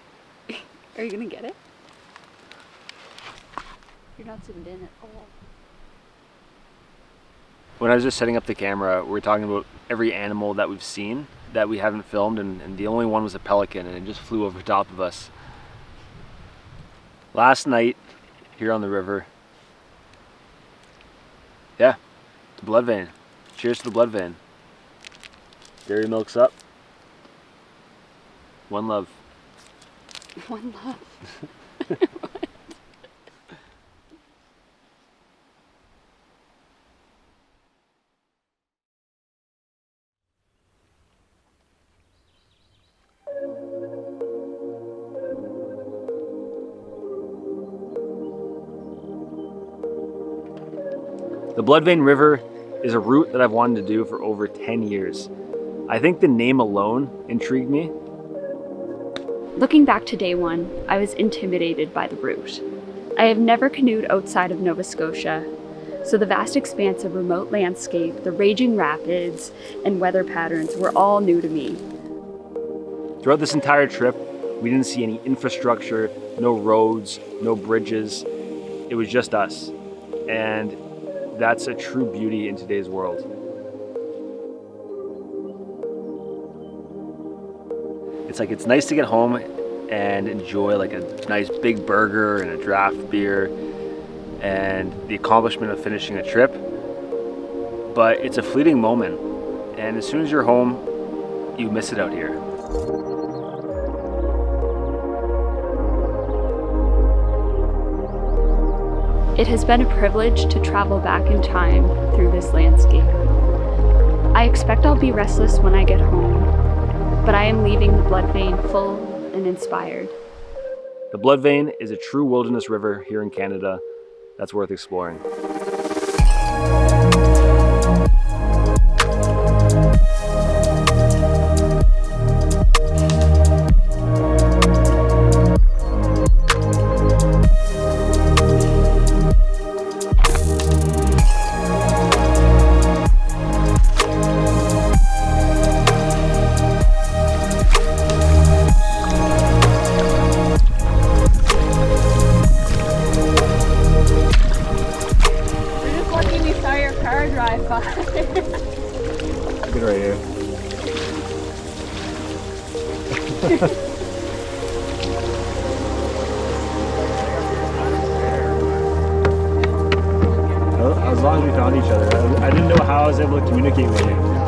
Are you gonna get it? You're not zoomed in at all. When I was just setting up the camera, we were talking about every animal that we've seen that we haven't filmed, and the only one was a pelican, and it just flew over top of us. Last night, here on the river, yeah, the Bloodvein. Cheers to the Bloodvein. Dairy milk's up. One love. One love. The Bloodvein River is a route that I've wanted to do for over 10 years. I think the name alone intrigued me. Looking back to day one, I was intimidated by the route. I have never canoed outside of Nova Scotia, so the vast expanse of remote landscape, the raging rapids, and weather patterns were all new to me. Throughout this entire trip, we didn't see any infrastructure, no roads, no bridges. It was just us. And that's a true beauty in today's world. It's nice to get home and enjoy like a nice big burger and a draft beer and the accomplishment of finishing a trip. But it's a fleeting moment, and as soon as you're home, you miss it out here. It has been a privilege to travel back in time through this landscape. I expect I'll be restless when I get home, but I am leaving the Bloodvein full and inspired. The Bloodvein is a true wilderness river here in Canada that's worth exploring. Good right here. As long as we found each other, I didn't know how I was able to communicate with you.